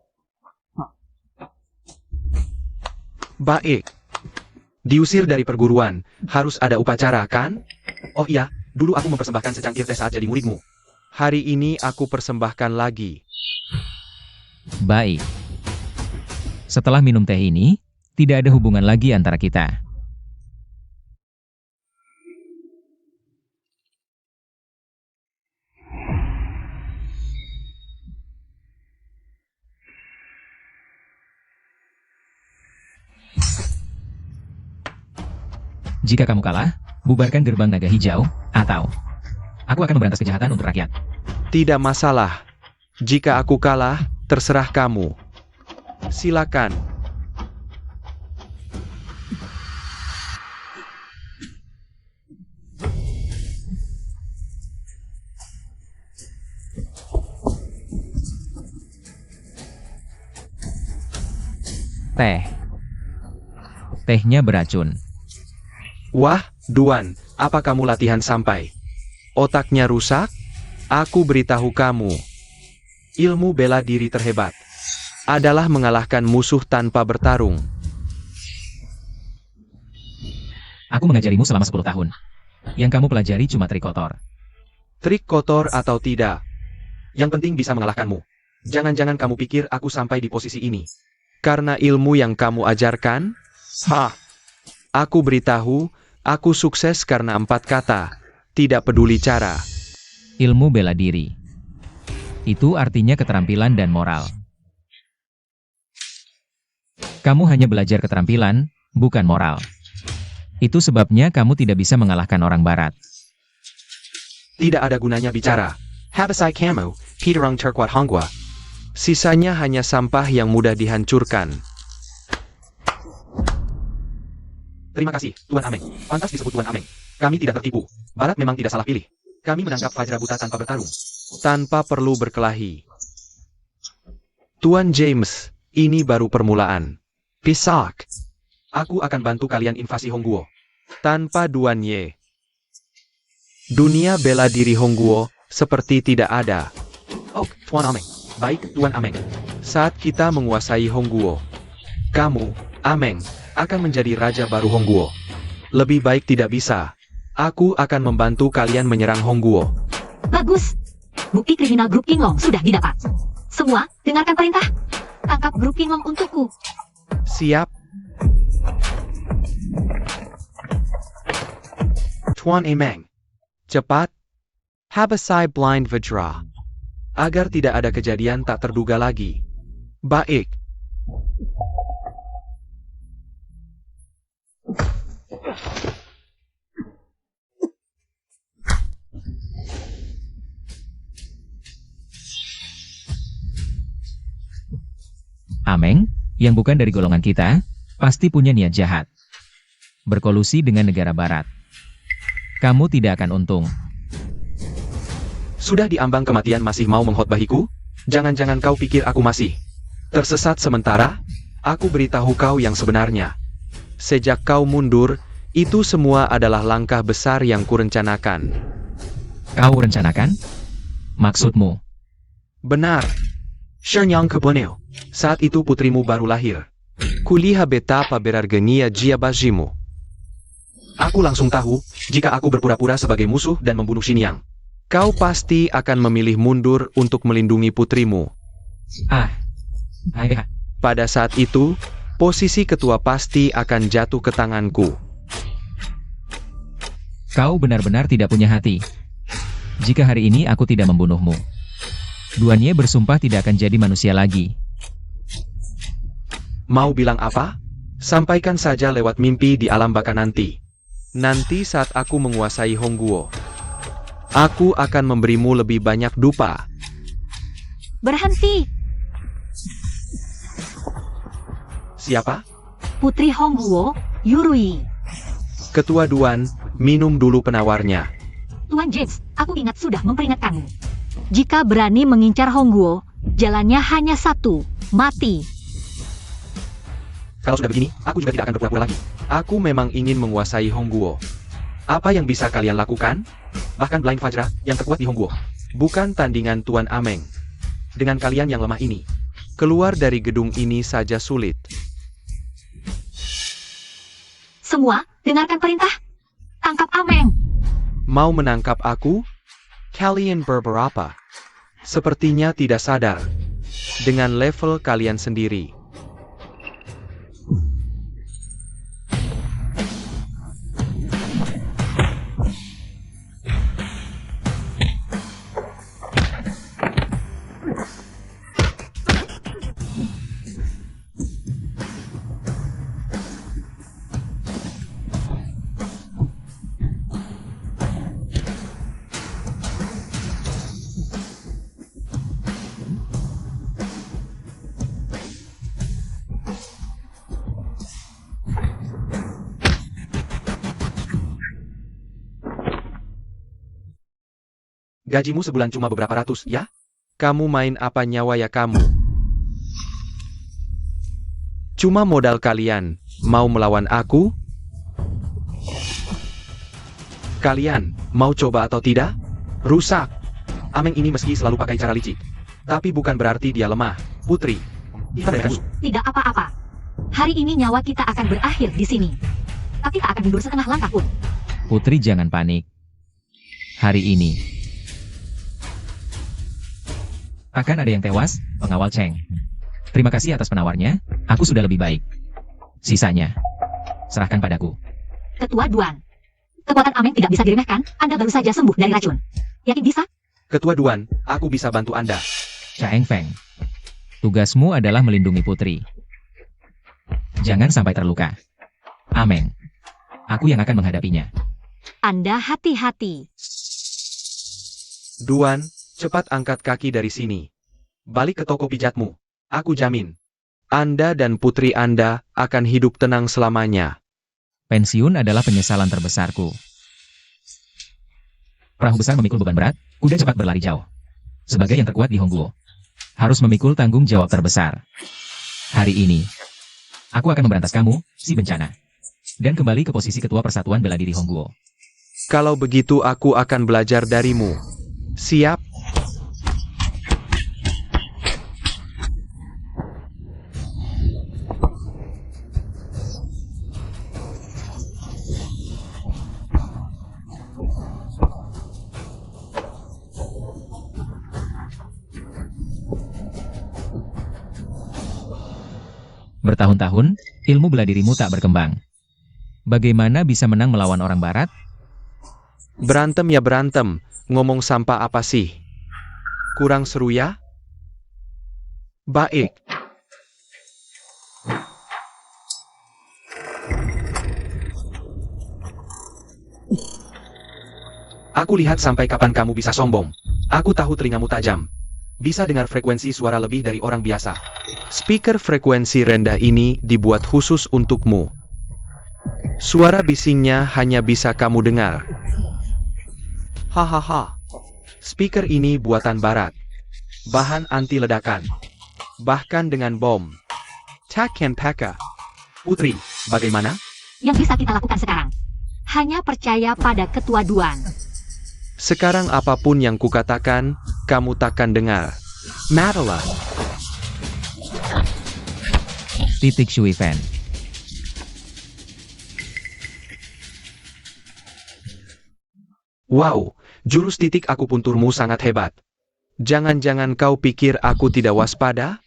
Baik. Diusir dari perguruan, harus ada upacara, kan? Oh iya, dulu aku mempersembahkan secangkir teh saat jadi muridmu. Hari ini aku persembahkan lagi. Baik. Setelah minum teh ini, tidak ada hubungan lagi antara kita. Jika kamu kalah, bubarkan gerbang naga hijau, atau aku akan memberantas kejahatan untuk rakyat. Tidak masalah. Jika aku kalah, terserah kamu. Silakan. Teh. Tehnya beracun. Wah, Duan, apa kamu latihan sampai otaknya rusak? Aku beritahu kamu, ilmu bela diri terhebat adalah mengalahkan musuh tanpa bertarung. Aku mengajarimu selama 10 tahun. Yang kamu pelajari cuma trik kotor. Trik kotor atau tidak, yang penting bisa mengalahkanmu. Jangan-jangan kamu pikir aku sampai di posisi ini karena ilmu yang kamu ajarkan? Hah! Aku beritahu, aku sukses karena 4 kata, tidak peduli cara. Ilmu bela diri. Itu artinya keterampilan dan moral. Kamu hanya belajar keterampilan, bukan moral. Itu sebabnya kamu tidak bisa mengalahkan orang barat. Tidak ada gunanya bicara. Habisai kamu, Peterong terkuat Hongwa. Sisanya hanya sampah yang mudah dihancurkan. Terima kasih, Tuan Ameng. Pantas disebut Tuan Ameng. Kami tidak tertipu. Barat memang tidak salah pilih. Kami menangkap Fajra buta tanpa bertarung. Tanpa perlu berkelahi. Tuan James, ini baru permulaan. Pisak. Aku akan bantu kalian invasi Hongguo. Tanpa Duan Ye. Dunia bela diri Hongguo seperti tidak ada. Oh, Tuan Ameng. Baik, Tuan Ameng. Saat kita menguasai Hongguo, kamu, Ameng, akan menjadi raja baru Hongguo. Lebih baik tidak bisa. Aku akan membantu kalian menyerang Hongguo. Bagus. Bukti kriminal grup King Long sudah didapat. Semua, dengarkan perintah. Tangkap grup King Long untukku. Siap. Tuan Ameng. Cepat. Habisai blind Vajra. Agar tidak ada kejadian tak terduga lagi. Baik. Ameng, yang bukan dari golongan kita, pasti punya niat jahat. Berkolusi dengan negara barat. Kamu tidak akan untung. Sudah diambang kematian masih mau mengkhotbahiku? Jangan-jangan kau pikir aku masih tersesat sementara? Aku beritahu kau yang sebenarnya. Sejak kau mundur, itu semua adalah langkah besar yang kurencanakan. Kau rencanakan? Maksudmu? Benar. Shenyang Keboneo. Saat itu putrimu baru lahir. Kuliah betapa berargenia jia bajimu. Aku langsung tahu, jika aku berpura-pura sebagai musuh dan membunuh Xiniang, kau pasti akan memilih mundur untuk melindungi putrimu. Ayah. Pada saat itu, posisi ketua pasti akan jatuh ke tanganku. Kau benar-benar tidak punya hati. Jika hari ini aku tidak membunuhmu, Duan Ye bersumpah tidak akan jadi manusia lagi. Mau bilang apa? Sampaikan saja lewat mimpi di alam baka nanti. Nanti saat aku menguasai Hongguo, aku akan memberimu lebih banyak dupa. Berhenti. Siapa? Putri Hongguo, Yurui. Ketua Duan, minum dulu penawarnya. Tuan James, aku ingat sudah memperingatkanmu. Jika berani mengincar Hongguo, jalannya hanya satu, mati. Kalau sudah begini, aku juga tidak akan berpura-pura lagi. Aku memang ingin menguasai Hongguo. Apa yang bisa kalian lakukan? Bahkan Blind Fajra, yang terkuat di Hongguo, bukan tandingan Tuan Ameng. Dengan kalian yang lemah ini, keluar dari gedung ini saja sulit. Semua, dengarkan perintah. Tangkap Ameng. Mau menangkap aku? Kalian berberapa? Sepertinya tidak sadar. Dengan level kalian sendiri. Gajimu sebulan cuma beberapa ratus, ya? Kamu main apa nyawa ya kamu? Cuma modal kalian mau melawan aku? Kalian mau coba atau tidak? Rusak. Ameng ini meski selalu pakai cara licik, tapi bukan berarti dia lemah, Putri. Tidak apa-apa. Hari ini nyawa kita akan berakhir di sini. Tapi tak akan mundur setengah langkah pun. Putri jangan panik. Hari ini akan ada yang tewas, pengawal Cheng. Terima kasih atas penawarnya, aku sudah lebih baik. Sisanya, serahkan padaku. Ketua Duan. Kekuatan Ameng tidak bisa diremehkan, Anda baru saja sembuh dari racun. Yakin bisa? Ketua Duan, aku bisa bantu Anda. Chaeng Feng, tugasmu adalah melindungi Putri. Jangan sampai terluka. Ameng, aku yang akan menghadapinya. Anda hati-hati. Duan, cepat angkat kaki dari sini. Balik ke toko pijatmu. Aku jamin, Anda dan putri Anda akan hidup tenang selamanya. Pensiun adalah penyesalan terbesarku. Perahu besar memikul beban berat, kuda cepat berlari jauh. Sebagai yang terkuat di Hongguo, harus memikul tanggung jawab terbesar. Hari ini, aku akan memberantas kamu, si bencana. Dan kembali ke posisi ketua Persatuan Bela Diri Hongguo. Kalau begitu aku akan belajar darimu. Siap? Bertahun-tahun, ilmu bela dirimu tak berkembang. Bagaimana bisa menang melawan orang barat? Berantem ya berantem, ngomong sampah apa sih? Kurang seru ya? Baik. Aku lihat sampai kapan kamu bisa sombong. Aku tahu telingamu tajam. Bisa dengar frekuensi suara lebih dari orang biasa. Speaker frekuensi rendah ini dibuat khusus untukmu. Suara bisingnya hanya bisa kamu dengar. Hahaha. Speaker ini buatan barat. Bahan anti ledakan. Bahkan dengan bom. Takkan paka. Putri, bagaimana? Yang bisa kita lakukan sekarang, hanya percaya pada Ketua Duan. Sekarang apapun yang kukatakan, kamu takkan dengar. Madeline. Titik Shui Fan. Wow, jurus titik akupunturmu sangat hebat. Jangan-jangan kau pikir aku tidak waspada?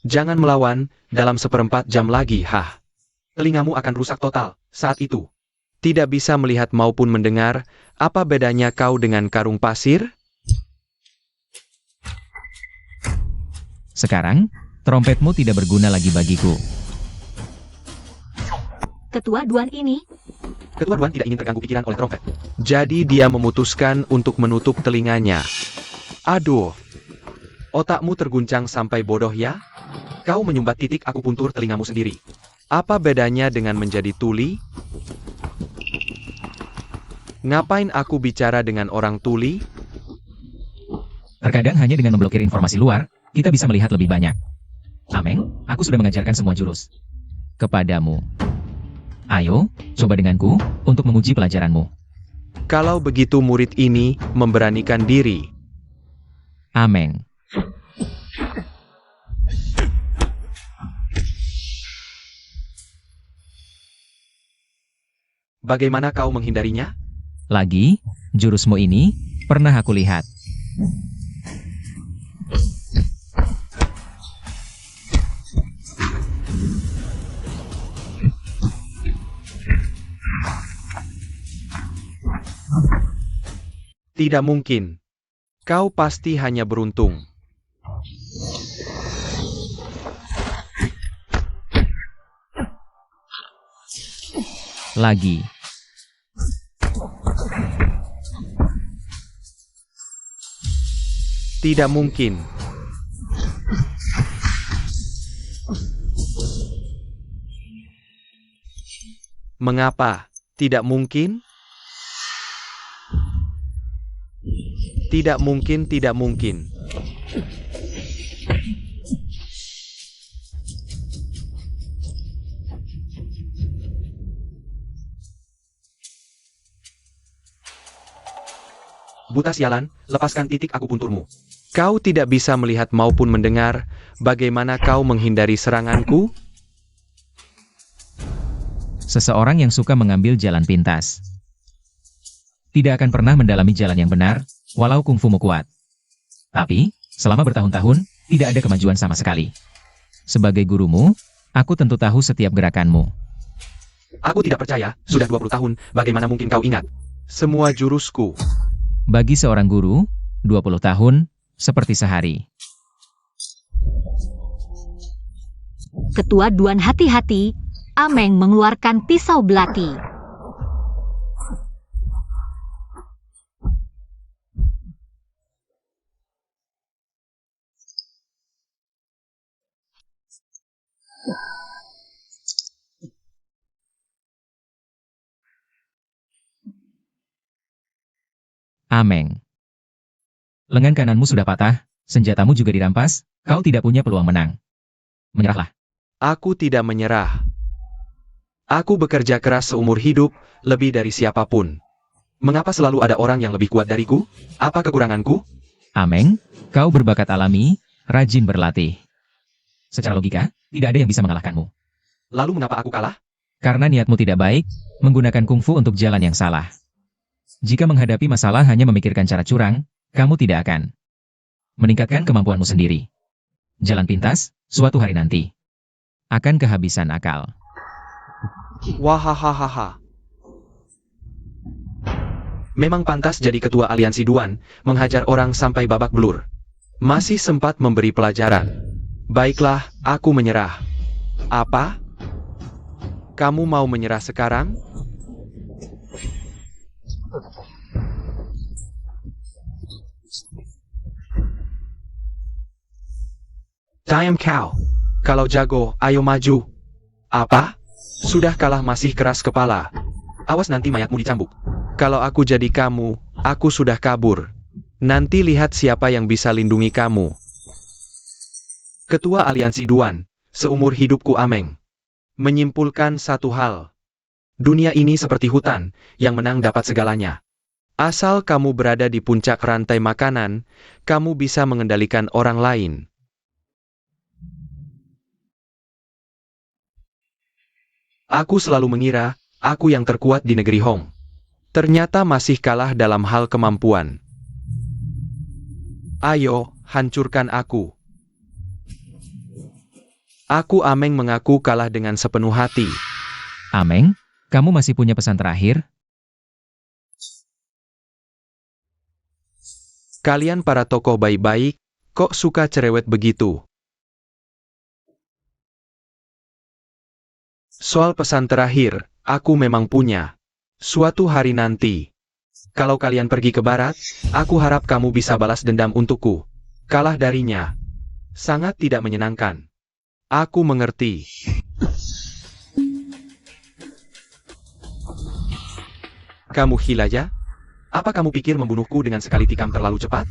Jangan melawan, dalam 1/4 jam lagi, telingamu akan rusak total, saat itu. Tidak bisa melihat maupun mendengar, apa bedanya kau dengan karung pasir? Sekarang, trompetmu tidak berguna lagi bagiku. Ketua Duan ini, Ketua Duan tidak ingin terganggu pikiran oleh trompet. Jadi dia memutuskan untuk menutup telinganya. Aduh, otakmu terguncang sampai bodoh ya? Kau menyumbat titik akupuntur telingamu sendiri. Apa bedanya dengan menjadi tuli? Ngapain aku bicara dengan orang tuli? Terkadang hanya dengan memblokir informasi luar, kita bisa melihat lebih banyak. Ameng, aku sudah mengajarkan semua jurus kepadamu. Ayo, coba denganku, untuk menguji pelajaranmu. Kalau begitu murid ini memberanikan diri. Ameng. Bagaimana kau menghindarinya? Lagi, jurusmu ini, pernah aku lihat. Tidak mungkin. Kau pasti hanya beruntung. Lagi. Tidak mungkin. Mengapa tidak mungkin? Tidak mungkin, tidak mungkin. Buta sialan, lepaskan titik aku punturmu. Kau tidak bisa melihat maupun mendengar, bagaimana kau menghindari seranganku? Seseorang yang suka mengambil jalan pintas tidak akan pernah mendalami jalan yang benar, walau kungfumu kuat. Tapi, selama bertahun-tahun, tidak ada kemajuan sama sekali. Sebagai gurumu, aku tentu tahu setiap gerakanmu. Aku tidak percaya, sudah 20 tahun, bagaimana mungkin kau ingat semua jurusku? Bagi seorang guru, 20 tahun, seperti sehari. Ketua Duan hati-hati, Ameng mengeluarkan pisau belati. Ameng. Lengan kananmu sudah patah, senjatamu juga dirampas, kau tidak punya peluang menang. Menyerahlah. Aku tidak menyerah. Aku bekerja keras seumur hidup, lebih dari siapapun. Mengapa selalu ada orang yang lebih kuat dariku? Apa kekuranganku? Ameng, kau berbakat alami, rajin berlatih. Secara logika, tidak ada yang bisa mengalahkanmu. Lalu mengapa aku kalah? Karena niatmu tidak baik, menggunakan kungfu untuk jalan yang salah. Jika menghadapi masalah hanya memikirkan cara curang, kamu tidak akan meningkatkan kemampuanmu sendiri. Jalan pintas, suatu hari nanti akan kehabisan akal. Wahahaha. Memang pantas jadi ketua aliansi Duan, menghajar orang sampai babak belur. Masih sempat memberi pelajaran. Baiklah, aku menyerah. Apa? Kamu mau menyerah sekarang? Diam kau. Kalau jago, ayo maju. Apa? Sudah kalah masih keras kepala. Awas nanti mayatmu dicambuk. Kalau aku jadi kamu, aku sudah kabur. Nanti lihat siapa yang bisa lindungi kamu. Ketua Aliansi Duan, seumur hidupku Ameng. Menyimpulkan satu hal. Dunia ini seperti hutan, yang menang dapat segalanya. Asal kamu berada di puncak rantai makanan, kamu bisa mengendalikan orang lain. Aku selalu mengira, aku yang terkuat di negeri Hong. Ternyata masih kalah dalam hal kemampuan. Ayo, hancurkan aku. Aku Ameng mengaku kalah dengan sepenuh hati. Ameng, kamu masih punya pesan terakhir? Kalian para tokoh baik-baik, kok suka cerewet begitu? Soal pesan terakhir, aku memang punya. Suatu hari nanti, kalau kalian pergi ke barat, aku harap kamu bisa balas dendam untukku. Kalah darinya sangat tidak menyenangkan. Aku mengerti. Kamu Hilaya? Apa kamu pikir membunuhku dengan sekali tikam terlalu cepat?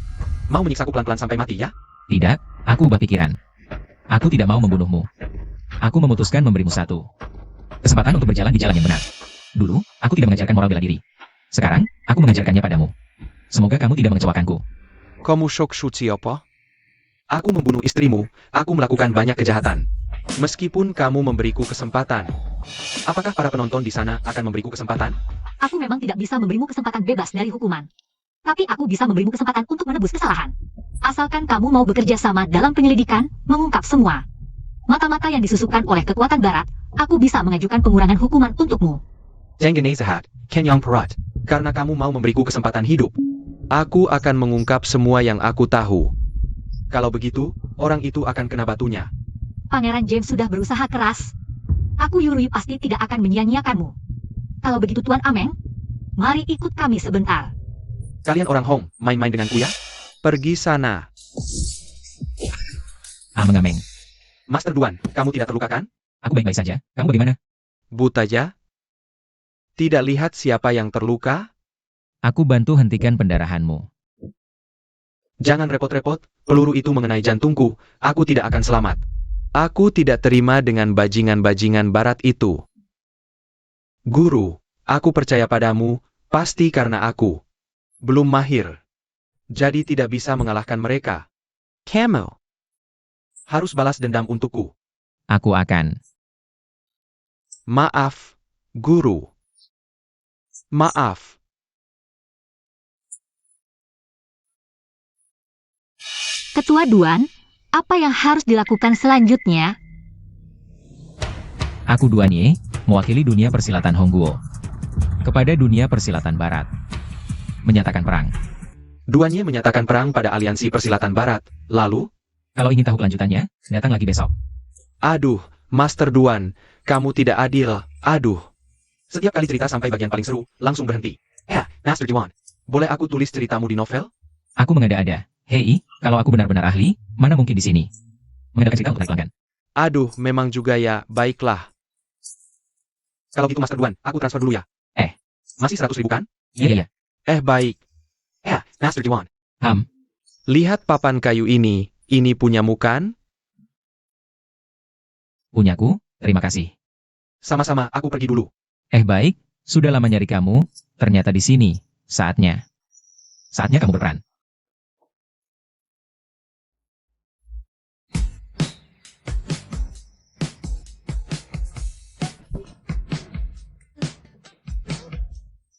Mau menyiksaku pelan-pelan sampai mati ya? Tidak, aku ubah pikiran. Aku tidak mau membunuhmu. Aku memutuskan memberimu satu kesempatan untuk berjalan di jalan yang benar. Dulu, aku tidak mengajarkan moral bela diri. Sekarang, aku mengajarkannya padamu. Semoga kamu tidak mengecewakanku. Kamu shock suci apa? Aku membunuh istrimu, aku melakukan banyak kejahatan. Meskipun kamu memberiku kesempatan. Apakah para penonton di sana akan memberiku kesempatan? Aku memang tidak bisa memberimu kesempatan bebas dari hukuman. Tapi aku bisa memberimu kesempatan untuk menebus kesalahan. Asalkan kamu mau bekerja sama dalam penyelidikan, mengungkap semua. Mata-mata yang disusukan oleh kekuatan barat, aku bisa mengajukan pengurangan hukuman untukmu. Jangan sehat, Kenyang Perat. Karena kamu mau memberiku kesempatan hidup. Aku akan mengungkap semua yang aku tahu. Kalau begitu, orang itu akan kena batunya. Pangeran James sudah berusaha keras. Aku Yurui pasti tidak akan menyia-nyiakanmu. Kalau begitu Tuan Ameng, mari ikut kami sebentar. Kalian orang Hong, main-main denganku ya? Pergi sana. Ameng-ameng. Master Duan, kamu tidak terluka kan? Aku baik-baik saja. Kamu bagaimana? Butaja? Tidak lihat siapa yang terluka? Aku bantu hentikan pendarahanmu. Jangan repot-repot, peluru itu mengenai jantungku, aku tidak akan selamat. Aku tidak terima dengan bajingan-bajingan barat itu. Guru, aku percaya padamu, pasti karena aku belum mahir. jadi tidak bisa mengalahkan mereka. Camel. Harus balas dendam untukku. Aku akan. Maaf, guru. Maaf. Ketua Duan, apa yang harus dilakukan selanjutnya? Aku Duanye, mewakili dunia persilatan Hongguo. Kepada dunia persilatan barat. Menyatakan perang. Duanye menyatakan perang pada aliansi persilatan barat. Lalu, Kalau ingin tahu kelanjutannya, datang lagi besok. aduh, Master Duan, kamu tidak adil. Aduh. Setiap kali cerita sampai bagian paling seru, langsung berhenti. Master Duan, boleh aku tulis ceritamu di novel? Aku mengada-ada. Hei, kalau aku benar-benar ahli, mana mungkin di sini? Mengadakan cerita untuk naik pelanggan. Aduh, memang juga ya, baiklah. Kalau gitu Master Duan, aku transfer dulu ya. Masih 100.000 kan? Iya. Baik. Master Duan. Ham. Lihat papan kayu ini punyamu kan? Punyaku, terima kasih. Sama-sama, aku pergi dulu. Baik, sudah lama nyari kamu, ternyata di sini. Saatnya kamu berperan.